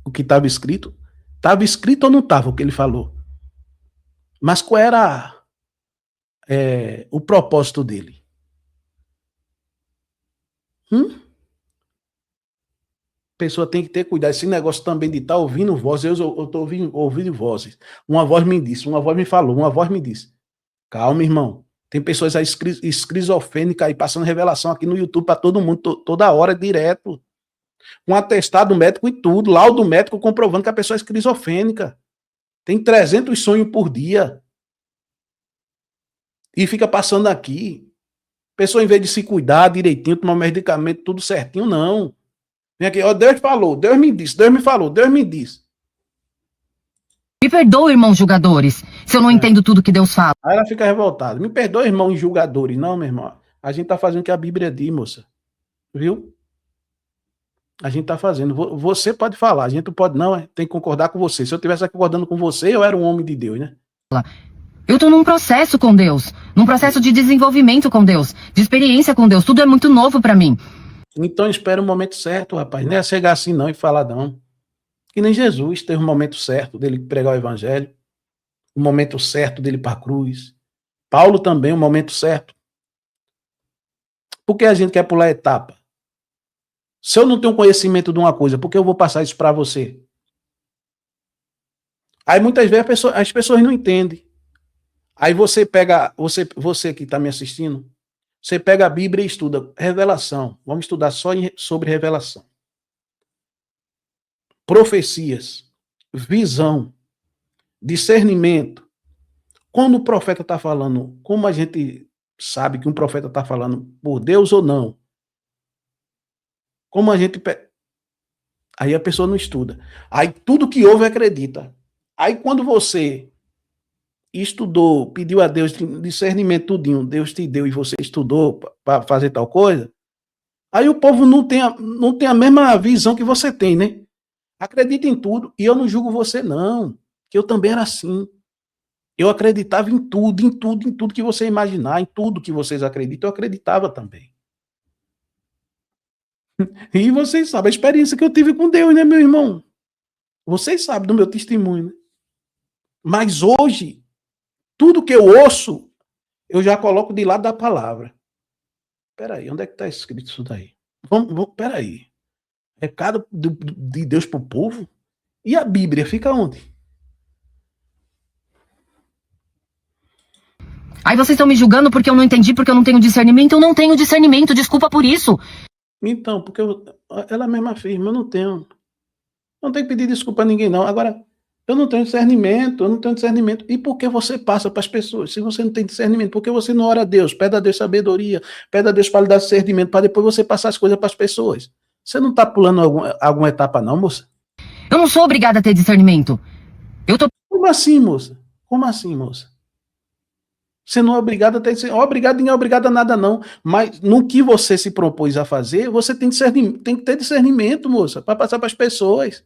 Speaker 1: O que estava escrito? Estava escrito ou não estava o que ele falou? Mas qual era o propósito dele? A pessoa tem que ter cuidado. Esse negócio também de estar ouvindo vozes. Eu estou ouvindo vozes. Uma voz me disse, uma voz me falou, uma voz me disse. Calma, irmão. Tem pessoas aí esquizofrênicas aí passando revelação aqui no YouTube para todo mundo, toda hora, direto. Um atestado médico e tudo, laudo médico comprovando que a pessoa é esquizofrênica. Tem 300 sonhos por dia. E fica passando aqui. Pessoa, em vez de se cuidar direitinho, tomar medicamento, tudo certinho, não. Vem aqui, ó, Deus falou, Deus me disse, Deus me falou, Deus me disse.
Speaker 2: Me perdoa, irmãos julgadores, se eu não entendo tudo que Deus fala.
Speaker 1: Aí ela fica revoltada. Me perdoa, irmãos julgadores. Não, meu irmão. A gente tá fazendo o que a Bíblia diz, moça. Viu? A gente tá fazendo. Você pode falar, a gente não pode, não. Tem que concordar com você. Se eu estivesse concordando com você, eu era um homem de Deus, né?
Speaker 2: Eu tô num processo com Deus, num processo de desenvolvimento com Deus, de experiência com Deus. Tudo é muito novo pra mim.
Speaker 1: Então espera o momento certo, rapaz. Não é chegar assim não e falar não. Que nem Jesus teve o momento certo dele pregar o evangelho, o momento certo dele ir para a cruz. Paulo também, o momento certo. Por que a gente quer pular etapa? Se eu não tenho conhecimento de uma coisa, por que eu vou passar isso para você? Aí muitas vezes as pessoas não entendem. Aí você pega, você que está me assistindo, você pega a Bíblia e estuda revelação. Vamos estudar só sobre revelação. Profecias, visão, discernimento. Quando o profeta está falando, como a gente sabe que um profeta está falando por Deus ou não. Como a gente... Aí a pessoa não estuda. Aí tudo que ouve acredita. Aí quando você estudou, pediu a Deus discernimento tudinho, Deus te deu e você estudou para fazer tal coisa, aí o povo não tem a mesma visão que você tem, né? Acredita em tudo, e eu não julgo você não, que eu também era assim. Eu acreditava em tudo, em tudo, em tudo que você imaginar, em tudo que vocês acreditam, eu acreditava também. E vocês sabem a experiência que eu tive com Deus, né, meu irmão? Vocês sabem do meu testemunho, né? Mas hoje, tudo que eu ouço, eu já coloco de lado da palavra. Peraí, onde é que está escrito isso daí? Peraí. Recado de Deus para o povo? E a Bíblia fica onde?
Speaker 2: Aí vocês estão me julgando porque eu não entendi, porque eu não tenho discernimento. Eu não tenho discernimento, desculpa por isso.
Speaker 1: Então, porque ela mesma afirma, eu não tenho. Não tenho que pedir desculpa a ninguém, não. Agora, eu não tenho discernimento, eu não tenho discernimento. E por que você passa para as pessoas? Se você não tem discernimento, por que você não ora a Deus? Pede a Deus sabedoria, pede a Deus para lhe dar discernimento, para depois você passar as coisas para as pessoas. Você não está pulando alguma etapa, não, moça?
Speaker 2: Eu não sou obrigada a ter discernimento.
Speaker 1: Como assim, moça? Como assim, moça? Você não é obrigado a ter discernimento. Obrigado, ninguém é obrigado a nada, não. Mas no que você se propôs a fazer, você tem que ter discernimento, moça, para passar para as pessoas.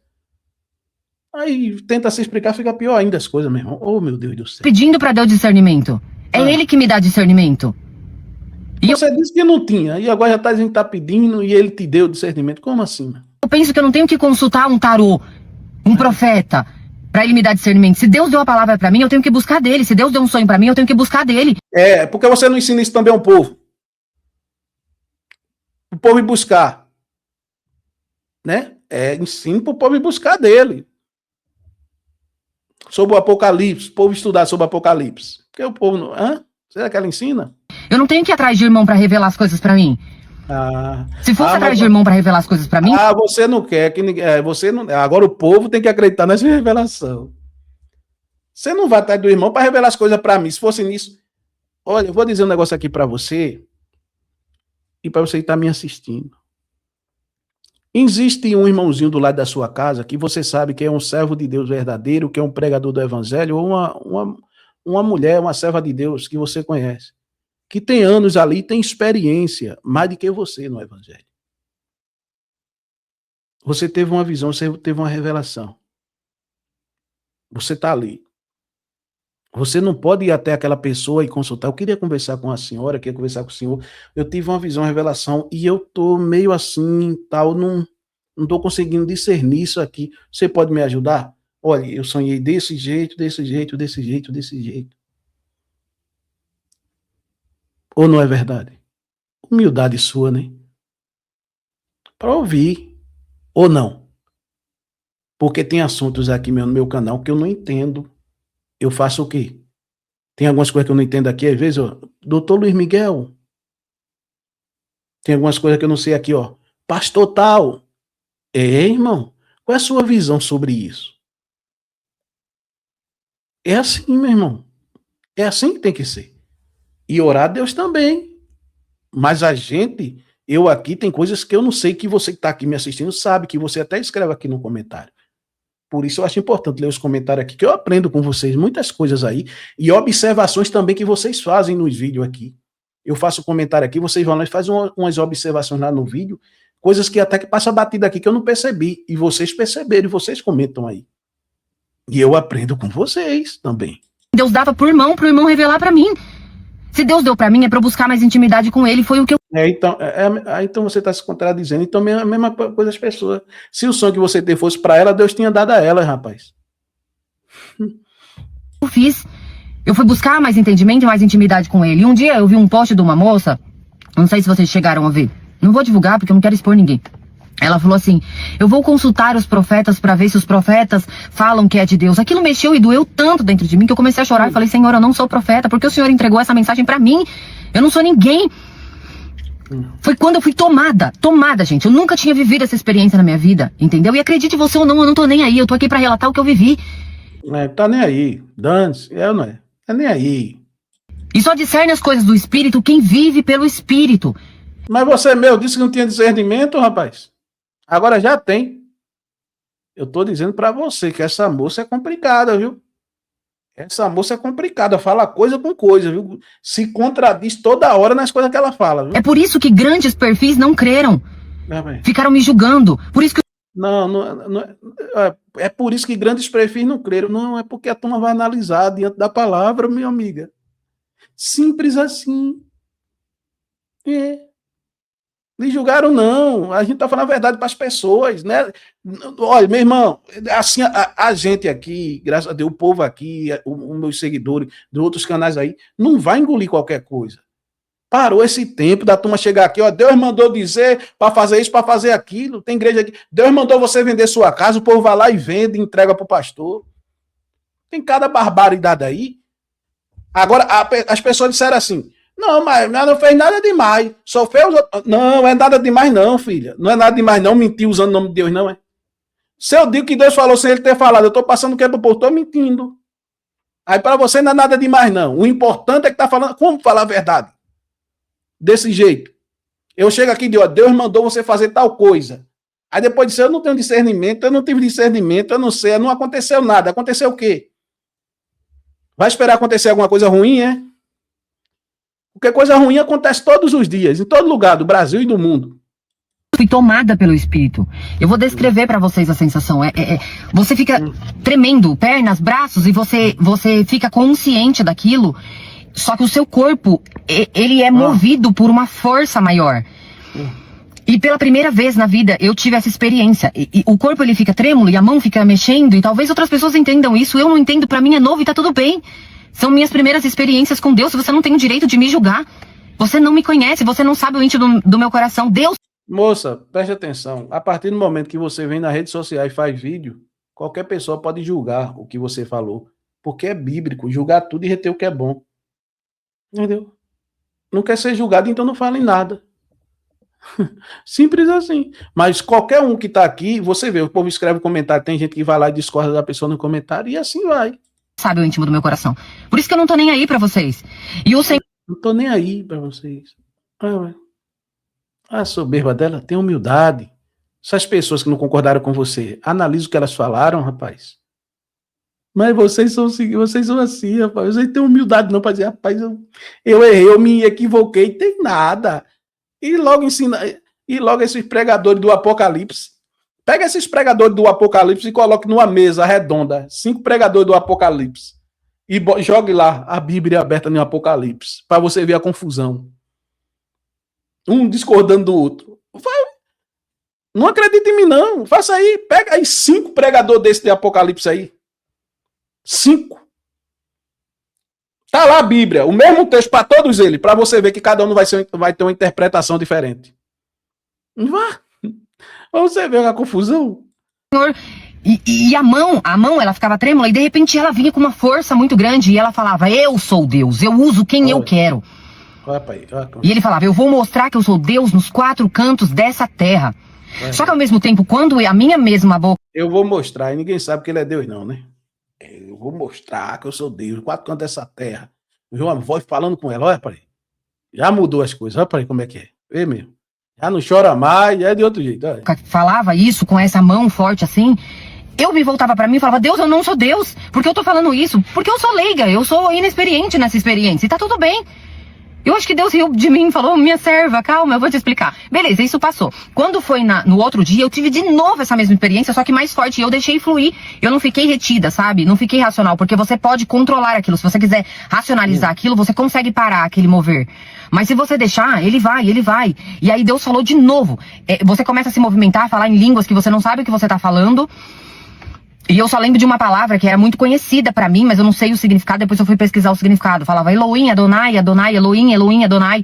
Speaker 1: Aí tenta se explicar, fica pior ainda as coisas, meu irmão. Oh, meu Deus do céu.
Speaker 2: Pedindo para Deus discernimento. É Ele que me dá discernimento.
Speaker 1: Você disse que não tinha, e agora já está dizendo que está pedindo e ele te deu discernimento. Como assim?
Speaker 2: Eu penso que eu não tenho que consultar um tarô, um profeta, para ele me dar discernimento. Se Deus deu a palavra para mim, eu tenho que buscar dele. Se Deus deu um sonho para mim, eu tenho que buscar dele.
Speaker 1: É, porque você não ensina isso também ao povo. O povo ir buscar. Né? Ensina para o povo ir buscar dele. Sobre o Apocalipse, o povo estudar sobre o Apocalipse. Porque o povo não... Hã? Será que ela ensina?
Speaker 2: Eu não tenho que ir atrás de irmão para revelar as coisas para mim. Se fosse atrás de irmão para revelar as coisas para mim...
Speaker 1: você não quer que ninguém... você não... Agora o povo tem que acreditar nessa revelação. Você não vai atrás do irmão para revelar as coisas para mim. Se fosse nisso... Olha, eu vou dizer um negócio aqui para você e para você que está me assistindo. Existe um irmãozinho do lado da sua casa que você sabe que é um servo de Deus verdadeiro, que é um pregador do evangelho, ou uma mulher, uma serva de Deus que você conhece, que tem anos ali, tem experiência, mais do que você no evangelho. Você teve uma visão, você teve uma revelação. Você está ali. Você não pode ir até aquela pessoa e consultar. Eu queria conversar com a senhora, queria conversar com o senhor. Eu tive uma visão, uma revelação, e eu tô meio assim, tal, não tô conseguindo discernir isso aqui. Você pode me ajudar? Olha, eu sonhei desse jeito, desse jeito, desse jeito, desse jeito. Ou não é verdade? Humildade sua, né? Para ouvir. Ou não? Porque tem assuntos aqui no meu canal que eu não entendo. Eu faço o quê? Tem algumas coisas que eu não entendo aqui, às vezes, ó. Doutor Luiz Miguel. Tem algumas coisas que eu não sei aqui, ó. Pastor tal. Irmão, qual é a sua visão sobre isso? É assim, meu irmão. É assim que tem que ser. E orar a Deus também. Mas a gente, eu aqui, tem coisas que eu não sei que você que está aqui me assistindo sabe, que você até escreve aqui no comentário. Por isso eu acho importante ler os comentários aqui, que eu aprendo com vocês muitas coisas aí, e observações também que vocês fazem nos vídeos aqui. Eu faço comentário aqui, vocês vão lá e fazem umas observações lá no vídeo, coisas que até que passa batida aqui que eu não percebi, e vocês perceberam, e vocês comentam aí. E eu aprendo com vocês também.
Speaker 2: Deus dava pro irmão revelar para mim. Se Deus deu para mim, é para eu buscar mais intimidade com ele, foi o que eu...
Speaker 1: Então você está se contradizendo. Então a mesma coisa as pessoas. Se o sonho que você teve fosse para ela, Deus tinha dado a ela, rapaz.
Speaker 2: Eu fiz. Eu fui buscar mais entendimento e mais intimidade com ele. E um dia eu vi um post de uma moça, não sei se vocês chegaram a ver. Não vou divulgar porque eu não quero expor ninguém. Ela falou assim: eu vou consultar os profetas para ver se os profetas falam que é de Deus. Aquilo mexeu e doeu tanto dentro de mim que eu comecei a chorar e falei: Senhor, eu não sou profeta, porque o Senhor entregou essa mensagem para mim. Eu não sou ninguém. Foi quando eu fui tomada, gente. Eu nunca tinha vivido essa experiência na minha vida, entendeu? E acredite você ou não, eu não tô nem aí. Eu tô aqui para relatar o que eu vivi.
Speaker 1: Tá nem aí. Dane-se, não é nem aí.
Speaker 2: E só discerne as coisas do Espírito quem vive pelo Espírito.
Speaker 1: Mas você, disse que não tinha discernimento, rapaz. Agora já tem. Eu tô dizendo pra você que essa moça é complicada, viu? Essa moça é complicada, fala coisa com coisa, viu? Se contradiz toda hora nas coisas que ela fala, viu?
Speaker 2: É por isso que grandes perfis não creram. Ficaram me julgando. Por isso que...
Speaker 1: Não, é por isso que grandes perfis não creram. Não, é porque a turma vai analisar diante da palavra, minha amiga. Simples assim. Não julgaram, não. A gente tá falando a verdade para as pessoas, né? Olha, meu irmão, assim, a gente aqui, graças a Deus, o povo aqui, os meus seguidores de outros canais aí, não vai engolir qualquer coisa. Parou esse tempo da turma chegar aqui, ó, Deus mandou dizer para fazer isso, para fazer aquilo. Tem igreja aqui, Deus mandou você vender sua casa, o povo vai lá e vende, entrega para o pastor. Tem cada barbaridade aí. Agora, as pessoas disseram assim, não, mas não fez nada demais, só fez... Não, é nada demais não, filha. Não é nada demais não, mentir usando o nome de Deus, não é? Se eu digo que Deus falou sem ele ter falado, eu estou passando o que é para o povo, estou mentindo. Aí para você não é nada demais não. O importante é que está falando, como falar a verdade? Desse jeito. Eu chego aqui e digo, ó, Deus mandou você fazer tal coisa. Aí depois disso, eu não tenho discernimento, eu não tive discernimento, eu não sei, não aconteceu nada. Aconteceu o quê? Vai esperar acontecer alguma coisa ruim, é? Porque coisa ruim acontece todos os dias, em todo lugar, do Brasil e do mundo.
Speaker 2: Fui tomada pelo Espírito. Eu vou descrever para vocês a sensação. Você fica tremendo, pernas, braços, e você fica consciente daquilo. Só que o seu corpo, ele é movido por uma força maior. E pela primeira vez na vida, eu tive essa experiência. E o corpo, ele fica trêmulo e a mão fica mexendo. E talvez outras pessoas entendam isso. Eu não entendo, pra mim é novo e tá tudo bem. São minhas primeiras experiências com Deus. Você não tem o direito de me julgar. Você não me conhece, você não sabe o íntimo do meu coração. Deus...
Speaker 1: Moça, preste atenção. A partir do momento que você vem na rede social e faz vídeo, qualquer pessoa pode julgar o que você falou. Porque é bíblico, julgar tudo e reter o que é bom. Entendeu? Não quer ser julgado, então não fala em nada. Simples assim. Mas qualquer um que tá aqui, você vê, o povo escreve comentário, tem gente que vai lá e discorda da pessoa no comentário, e assim vai.
Speaker 2: Sabe o íntimo do meu coração. Por isso que eu não tô nem aí pra vocês. E o Senhor...
Speaker 1: Não tô nem aí pra vocês. A soberba dela tem humildade. Essas pessoas que não concordaram com você, analisa o que elas falaram, rapaz. Mas vocês são assim, rapaz. Vocês têm humildade não para dizer, rapaz, eu errei, eu me equivoquei, tem nada. E logo esses pregadores do Apocalipse. Pega esses pregadores do Apocalipse e coloque numa mesa redonda. 5 pregadores do Apocalipse. E jogue lá a Bíblia aberta no Apocalipse. Para você ver a confusão. Um discordando do outro. Não acredita em mim, não. Faça aí. Pega aí 5 pregadores desse de Apocalipse aí. 5. Tá lá a Bíblia, o mesmo texto para todos eles, para você ver que cada um vai ter uma interpretação diferente. Vá. Pra você ver a confusão.
Speaker 2: E a mão, ela ficava trêmula e de repente ela vinha com uma força muito grande e ela falava, eu sou Deus, eu uso quem eu quero. E ele falava, eu vou mostrar que eu sou Deus nos 4 cantos dessa terra. Só que ao mesmo tempo, quando a minha mesma boca...
Speaker 1: Eu vou mostrar, e ninguém sabe que ele é Deus não, né? Eu vou mostrar que eu sou Deus, 4 cantos dessa terra. Viu uma voz falando com ela, olha para aí. Já mudou as coisas, olha para aí como é que é. Vê mesmo. Já não chora mais, já é de outro jeito. Olha.
Speaker 2: Falava isso com essa mão forte assim. Eu me voltava para mim e falava, Deus, eu não sou Deus. Por que eu tô falando isso? Porque eu sou leiga, eu sou inexperiente nessa experiência. E tá tudo bem. Eu acho que Deus riu de mim e falou, minha serva, calma, eu vou te explicar. Beleza, isso passou. Quando foi no outro dia, eu tive de novo essa mesma experiência, só que mais forte. E eu deixei fluir. Eu não fiquei retida, sabe? Não fiquei racional, porque você pode controlar aquilo. Se você quiser racionalizar aquilo, você consegue parar aquele mover. Mas se você deixar, ele vai, ele vai. E aí Deus falou de novo. Você começa a se movimentar, a falar em línguas que você não sabe o que você tá falando. E eu só lembro de uma palavra que era muito conhecida pra mim, mas eu não sei o significado, depois eu fui pesquisar o significado. Falava Elohim, Adonai, Adonai, Elohim, Elohim, Adonai.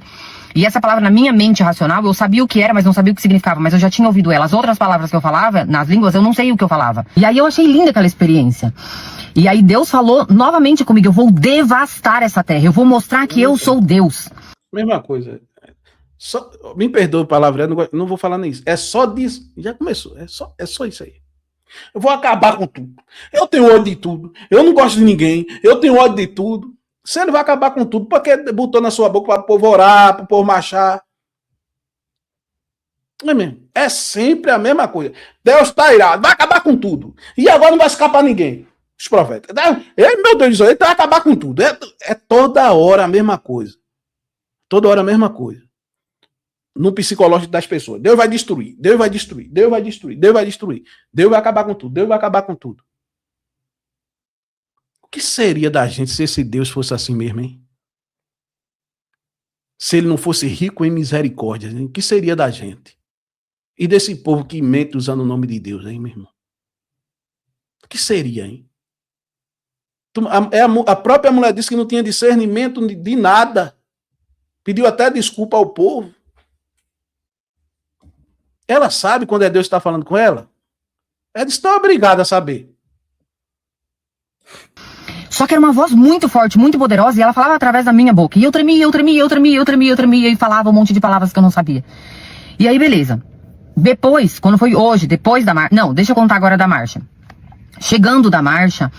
Speaker 2: E essa palavra na minha mente racional, eu sabia o que era, mas não sabia o que significava. Mas eu já tinha ouvido ela. As outras palavras que eu falava, nas línguas, eu não sei o que eu falava. E aí eu achei linda aquela experiência. E aí Deus falou novamente comigo, eu vou devastar essa terra, eu vou mostrar que eu sou Deus.
Speaker 1: Mesma coisa. Me perdoe o palavra, não vou falar nem isso. É só disso. Já começou. É só isso aí. Eu vou acabar com tudo. Eu tenho ódio de tudo. Eu não gosto de ninguém. Eu tenho ódio de tudo. Se ele vai acabar com tudo, por que botou na sua boca para o povo orar, para o povo marchar? Não é mesmo? É sempre a mesma coisa. Deus está irado, vai acabar com tudo. E agora não vai escapar ninguém. Os profetas. Meu Deus do céu, ele vai acabar com tudo. É toda hora a mesma coisa. Toda hora a mesma coisa. No psicológico das pessoas. Deus vai destruir, Deus vai destruir, Deus vai destruir, Deus vai destruir. Deus vai acabar com tudo, Deus vai acabar com tudo. O que seria da gente se esse Deus fosse assim mesmo, hein? Se ele não fosse rico em misericórdia, hein? O que seria da gente? E desse povo que mente usando o nome de Deus, hein, meu irmão? O que seria, hein? A própria mulher disse que não tinha discernimento de nada. Pediu até desculpa ao povo. Ela sabe quando é Deus que está falando com ela? Ela disse, não é obrigada a saber.
Speaker 2: Só que era uma voz muito forte, muito poderosa, e ela falava através da minha boca. E eu tremia, e falava um monte de palavras que eu não sabia. E aí, beleza. Depois, quando foi hoje, depois da marcha... Não, deixa eu contar agora da marcha. Chegando da marcha,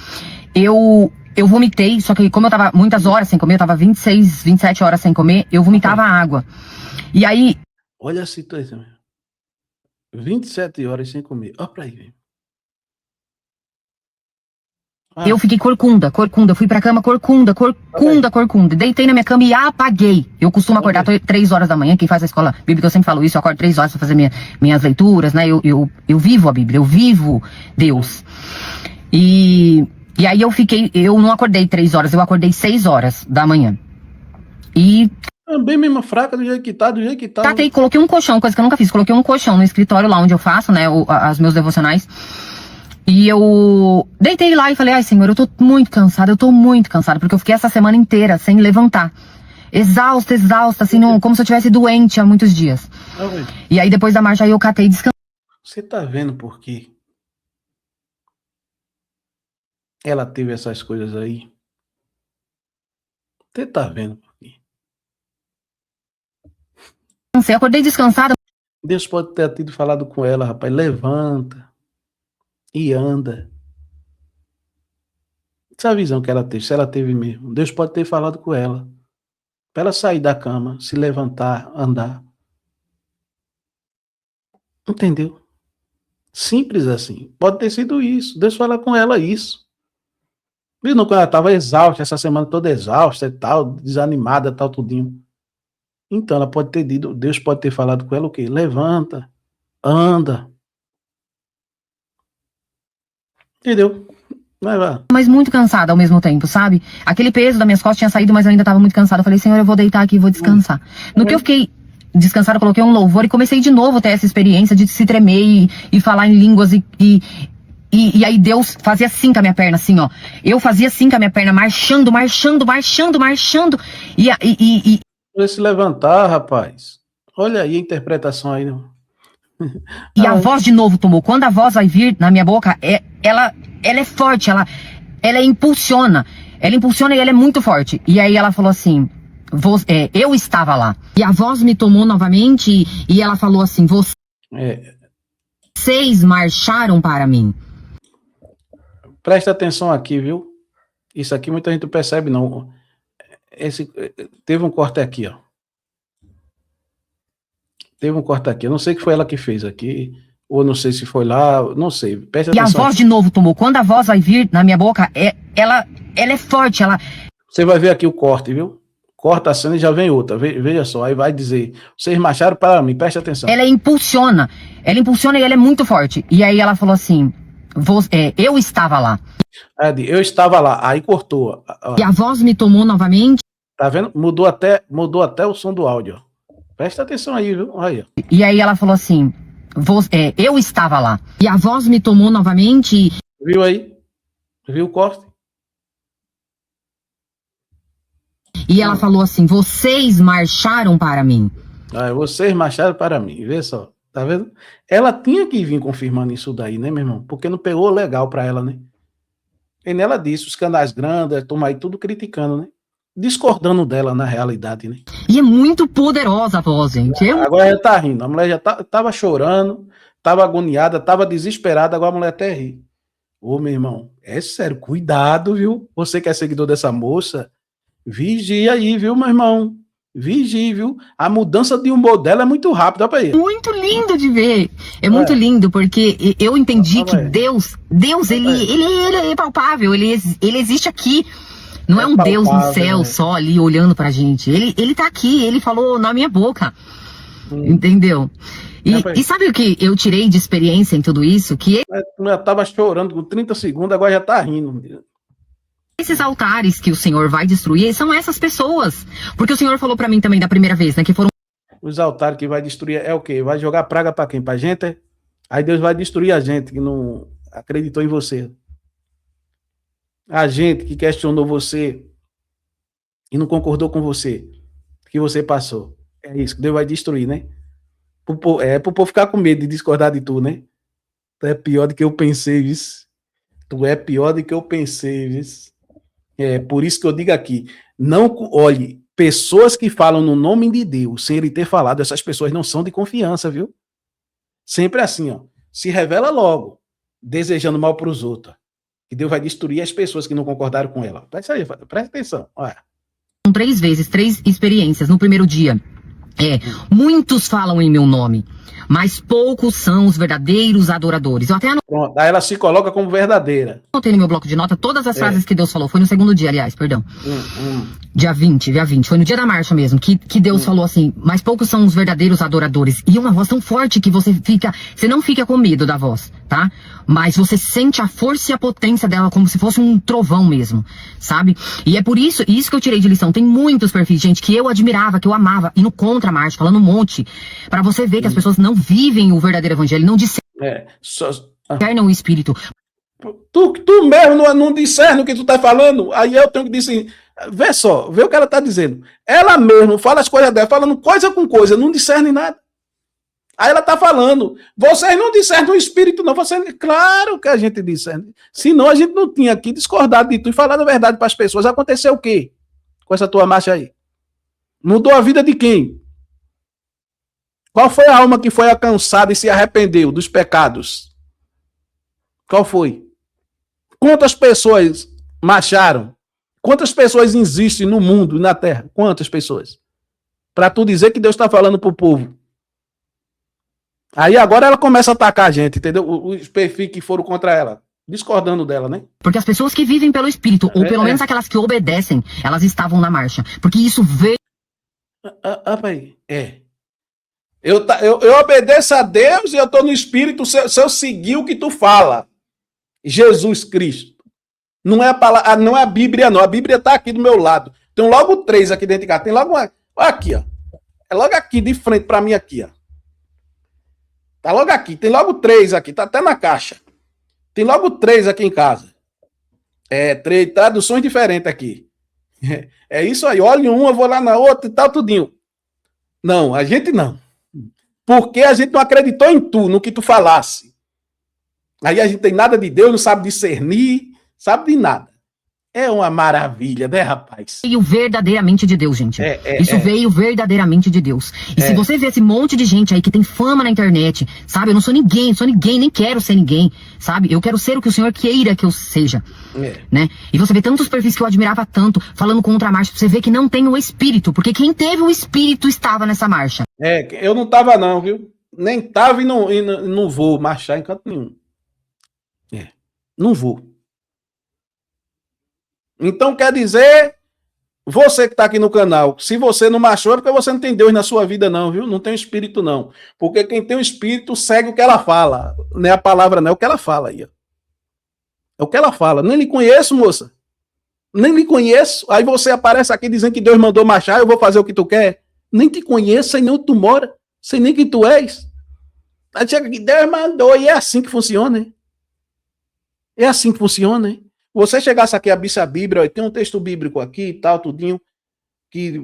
Speaker 2: eu vomitei, só que como eu tava muitas horas sem comer, eu tava 26, 27 horas sem comer, eu vomitava água. E aí...
Speaker 1: Olha a situação. 27 horas sem comer. Olha pra aí, velho.
Speaker 2: Eu fiquei corcunda. Fui pra cama corcunda. Deitei na minha cama e apaguei. Eu costumo acordar 3 horas da manhã. Quem faz a escola bíblica, eu sempre falo isso. Eu acordo 3 horas pra fazer minhas leituras, né? Eu vivo a Bíblia, eu vivo Deus. E aí eu não acordei 3 horas, eu acordei 6 horas da manhã. E...
Speaker 1: Também mesmo fraca, do jeito que tá.
Speaker 2: Catei, coloquei um colchão, coisa que eu nunca fiz. Coloquei um colchão no escritório lá onde eu faço, né? Os meus devocionais. E eu deitei lá e falei, ai, Senhor, eu tô muito cansada, porque eu fiquei essa semana inteira sem levantar. Exausta, assim, como se eu estivesse doente há muitos dias. E aí, depois da marcha, aí eu catei e descansei.
Speaker 1: Você tá vendo por quê? Ela teve essas coisas aí. Você tá vendo por quê?
Speaker 2: Eu acordei descansada.
Speaker 1: Deus pode ter tido falado com ela, rapaz, levanta e anda. Essa visão que ela teve, se ela teve mesmo, Deus pode ter falado com ela. Para ela sair da cama, se levantar, andar. Entendeu? Simples assim. Pode ter sido isso. Deus fala com ela isso. Viu quando ela estava exausta, essa semana toda exausta e tal, desanimada, tal, tudinho. Então ela pode ter dito, Deus pode ter falado com ela o quê? Levanta, anda. Entendeu?
Speaker 2: Mas muito cansada ao mesmo tempo, sabe? Aquele peso das minhas costas tinha saído, mas eu ainda estava muito cansada. Eu falei, Senhor, eu vou deitar aqui e vou descansar. No que eu fiquei descansada, eu coloquei um louvor e comecei de novo a ter essa experiência de se tremer e falar em línguas e aí Deus fazia assim com a minha perna, assim, ó. Eu fazia assim com a minha perna, marchando. E
Speaker 1: Pra se levantar, rapaz. Olha aí a interpretação aí, não.
Speaker 2: E a voz de novo tomou. Quando a voz vai vir na minha boca, ela é forte, ela impulsiona. Ela impulsiona e ela é muito forte. E aí ela falou assim, eu estava lá. E a voz me tomou novamente e ela falou assim, vocês marcharam para mim.
Speaker 1: Presta atenção aqui, viu? Isso aqui muita gente não percebe, não. Teve um corte aqui, ó. Teve um corte aqui. Eu não sei que foi ela que fez aqui, ou não sei se foi lá, não sei. Presta atenção.
Speaker 2: E a voz de novo tomou. Quando a voz vai vir na minha boca, ela é forte,
Speaker 1: Você vai ver aqui o corte, viu? Corta a cena e já vem outra. Veja só, aí vai dizer, vocês marcharam para mim, presta atenção.
Speaker 2: Ela impulsiona e ela é muito forte. E aí ela falou assim, eu estava lá.
Speaker 1: Eu estava lá, aí cortou.
Speaker 2: E a voz me tomou novamente.
Speaker 1: Tá vendo? Mudou até o som do áudio. Presta atenção aí, viu? Aí.
Speaker 2: E aí ela falou assim, eu estava lá. E a voz me tomou novamente.
Speaker 1: Viu aí? Viu o corte?
Speaker 2: E ela falou assim, vocês marcharam para mim.
Speaker 1: Vocês marcharam para mim, vê só. Tá vendo? Ela tinha que vir confirmando isso daí, né, meu irmão? Porque não pegou legal para ela, né? E nela disse, os canais grandes, toma aí tudo criticando, né? Discordando dela na realidade, né?
Speaker 2: E é muito poderosa a voz, gente.
Speaker 1: Agora já tá rindo. A mulher já tava chorando, tava agoniada, tava desesperada, agora a mulher até ri. Ô, meu irmão, é sério, cuidado, viu? Você que é seguidor dessa moça, Vigia aí, viu, meu irmão? Vigia, viu? A mudança de humor dela é muito rápida, olha pra aí.
Speaker 2: Muito lindo de ver. É muito lindo, porque eu entendi que Deus, ele é palpável, ele existe aqui. Não é um Deus no céu só ali olhando pra gente. Ele tá aqui, ele falou na minha boca. Entendeu? E sabe o que eu tirei de experiência em tudo isso? Que
Speaker 1: eu tava chorando com 30 segundos, agora já tá rindo.
Speaker 2: esses altares que o Senhor vai destruir são essas pessoas. Porque o Senhor falou pra mim também da primeira vez, né? Que foram
Speaker 1: os altares que vai destruir é o quê? Vai jogar praga pra quem? Pra gente? Aí Deus vai destruir a gente que não acreditou em você. A gente que questionou você e não concordou com você, que você passou. É isso que Deus vai destruir, né? Pro povo ficar com medo de discordar de tu, né? Tu é pior do que eu pensei, viu? Tu é pior do que eu pensei, viu? É por isso que eu digo aqui, não olhe, pessoas que falam no nome de Deus, sem ele ter falado, essas pessoas não são de confiança, viu? Sempre assim, ó. Se revela logo, desejando mal para os outros. Que Deus vai destruir as pessoas que não concordaram com ela. Presta atenção. Olha.
Speaker 2: 3 vezes, 3 experiências no primeiro dia. Muitos falam em meu nome, mas poucos são os verdadeiros adoradores. Eu até
Speaker 1: Pronto, aí ela se coloca como verdadeira.
Speaker 2: anotei no meu bloco de nota todas as frases que Deus falou. Foi no segundo dia, aliás, perdão. Dia 20. Foi no dia da marcha mesmo, que Deus falou assim, mas poucos são os verdadeiros adoradores. E uma voz tão forte que você não fica com medo da voz, tá? Mas você sente a força e a potência dela como se fosse um trovão mesmo, sabe? E é por isso que eu tirei de lição. Tem muitos perfis, gente, que eu admirava, que eu amava, indo contra a marcha, falando um monte, pra você ver que as pessoas não vivem o verdadeiro evangelho, não discernem o espírito.
Speaker 1: Tu mesmo não discerne o que tu tá falando, aí eu tenho que dizer assim, vê o que ela tá dizendo. Ela mesmo fala as coisas dela, falando coisa com coisa, não discerne nada. Aí ela tá falando, vocês não discernem o espírito não, claro que a gente discerne. Senão a gente não tinha aqui discordado de tu e falado a verdade para as pessoas. Aconteceu o quê com essa tua marcha aí? Mudou a vida de quem? Qual foi a alma que foi alcançada e se arrependeu dos pecados? Qual foi? Quantas pessoas marcharam? Quantas pessoas existem no mundo e na terra? Quantas pessoas? Para tu dizer que Deus está falando pro povo. Aí agora ela começa a atacar a gente, entendeu? Os perfis que foram contra ela, discordando dela, né?
Speaker 2: Porque as pessoas que vivem pelo espírito, ou pelo menos aquelas que obedecem, elas estavam na marcha. Porque isso veio...
Speaker 1: Eu obedeço a Deus e eu tô no espírito se eu seguir o que tu fala. Jesus Cristo. Não é a Bíblia, não. A Bíblia tá aqui do meu lado. Tem logo 3 aqui dentro de casa. Tem logo uma... Olha aqui, ó. É logo aqui, de frente pra mim aqui, ó. Tá logo aqui. Tem logo 3 aqui. Tá até na caixa. Tem logo 3 aqui em casa. 3 traduções diferentes aqui. É isso aí. Olha uma, eu vou lá na outra e tal, tudinho. Não, a gente não. Porque a gente não acreditou em tu, no que tu falasse. Aí a gente tem nada de Deus, não sabe discernir, sabe de nada. É uma maravilha, né, rapaz?
Speaker 2: Veio verdadeiramente de Deus, gente. Isso veio verdadeiramente de Deus. E se você vê esse monte de gente aí que tem fama na internet, sabe? Eu não sou ninguém, nem quero ser ninguém, sabe? Eu quero ser o que o Senhor queira que eu seja, né? E você vê tantos perfis que eu admirava tanto, falando contra a marcha, você vê que não tem o espírito, porque quem teve o espírito estava nessa marcha.
Speaker 1: Eu não tava não, viu? Nem tava e não vou marchar em canto nenhum. Não vou. Então quer dizer, você que está aqui no canal, se você não marchou é porque você não tem Deus na sua vida não, viu? Não tem espírito não. Porque quem tem o espírito segue o que ela fala. Não é a palavra, não é o que ela fala aí. Ó. É o que ela fala. Nem lhe conheço, moça. Nem lhe conheço. Aí você aparece aqui dizendo que Deus mandou marchar, eu vou fazer o que tu quer. Nem te conheço, sei nem onde tu mora. Sei nem quem tu és. Aí chega que Deus mandou e é assim que funciona, hein? É assim que funciona, hein? Você chegasse aqui, abrisse a Bíblia, ó, tem um texto bíblico aqui e tal, tudinho, que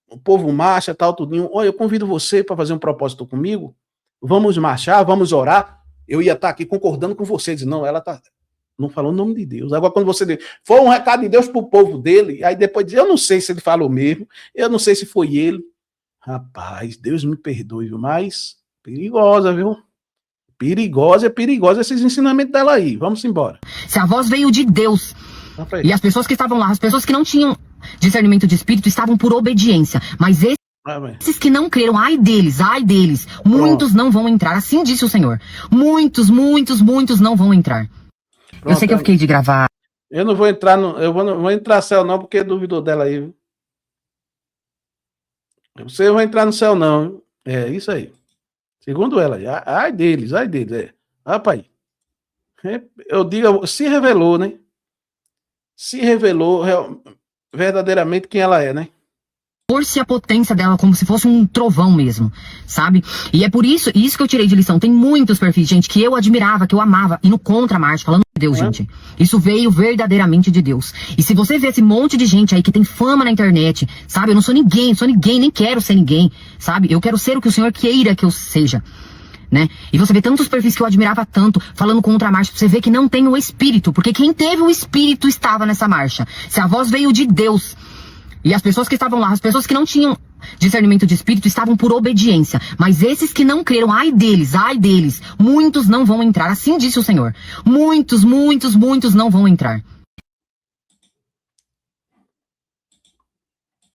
Speaker 1: o povo marcha, tal, tudinho. Olha, eu convido você para fazer um propósito comigo, vamos marchar, vamos orar. Eu ia estar aqui concordando com você, dizer, não, ela não falou o nome de Deus. Agora, quando você foi um recado de Deus para o povo dele, aí depois diz, eu não sei se ele falou mesmo, eu não sei se foi ele. Rapaz, Deus me perdoe, viu? Mas perigosa, viu? Perigosa esses ensinamentos dela aí. Vamos embora.
Speaker 2: Se a voz veio de Deus, e as pessoas que estavam lá, as pessoas que não tinham discernimento de espírito estavam por obediência, mas esses que não creram, ai deles, muitos não vão entrar, assim disse o Senhor. Muitos não vão entrar. Pronto, eu sei que eu fiquei de gravar.
Speaker 1: Eu não vou entrar, não vou entrar no céu não, porque duvidou dela aí, viu? Você não vai entrar no céu não, viu? É isso aí. Segundo ela, ai deles, Rapaz, eu digo, se revelou, né? Se revelou verdadeiramente quem ela é, né?
Speaker 2: Força e a potência dela como se fosse um trovão mesmo, sabe? E é por isso que eu tirei de lição. Tem muitos perfis, gente, que eu admirava, que eu amava, indo contra a Márcia, falando de Deus, gente. Isso veio verdadeiramente de Deus. E se você vê esse monte de gente aí que tem fama na internet, sabe? Eu não sou ninguém, nem quero ser ninguém, sabe? Eu quero ser o que o Senhor queira que eu seja, né? E você vê tantos perfis que eu admirava tanto, falando contra a marcha, você vê que não tem o espírito, porque quem teve o espírito estava nessa marcha. Se a voz veio de Deus, e as pessoas que estavam lá, as pessoas que não tinham discernimento de espírito estavam por obediência, mas esses que não creram, ai deles, muitos não vão entrar, assim disse o Senhor. Muitos não vão entrar.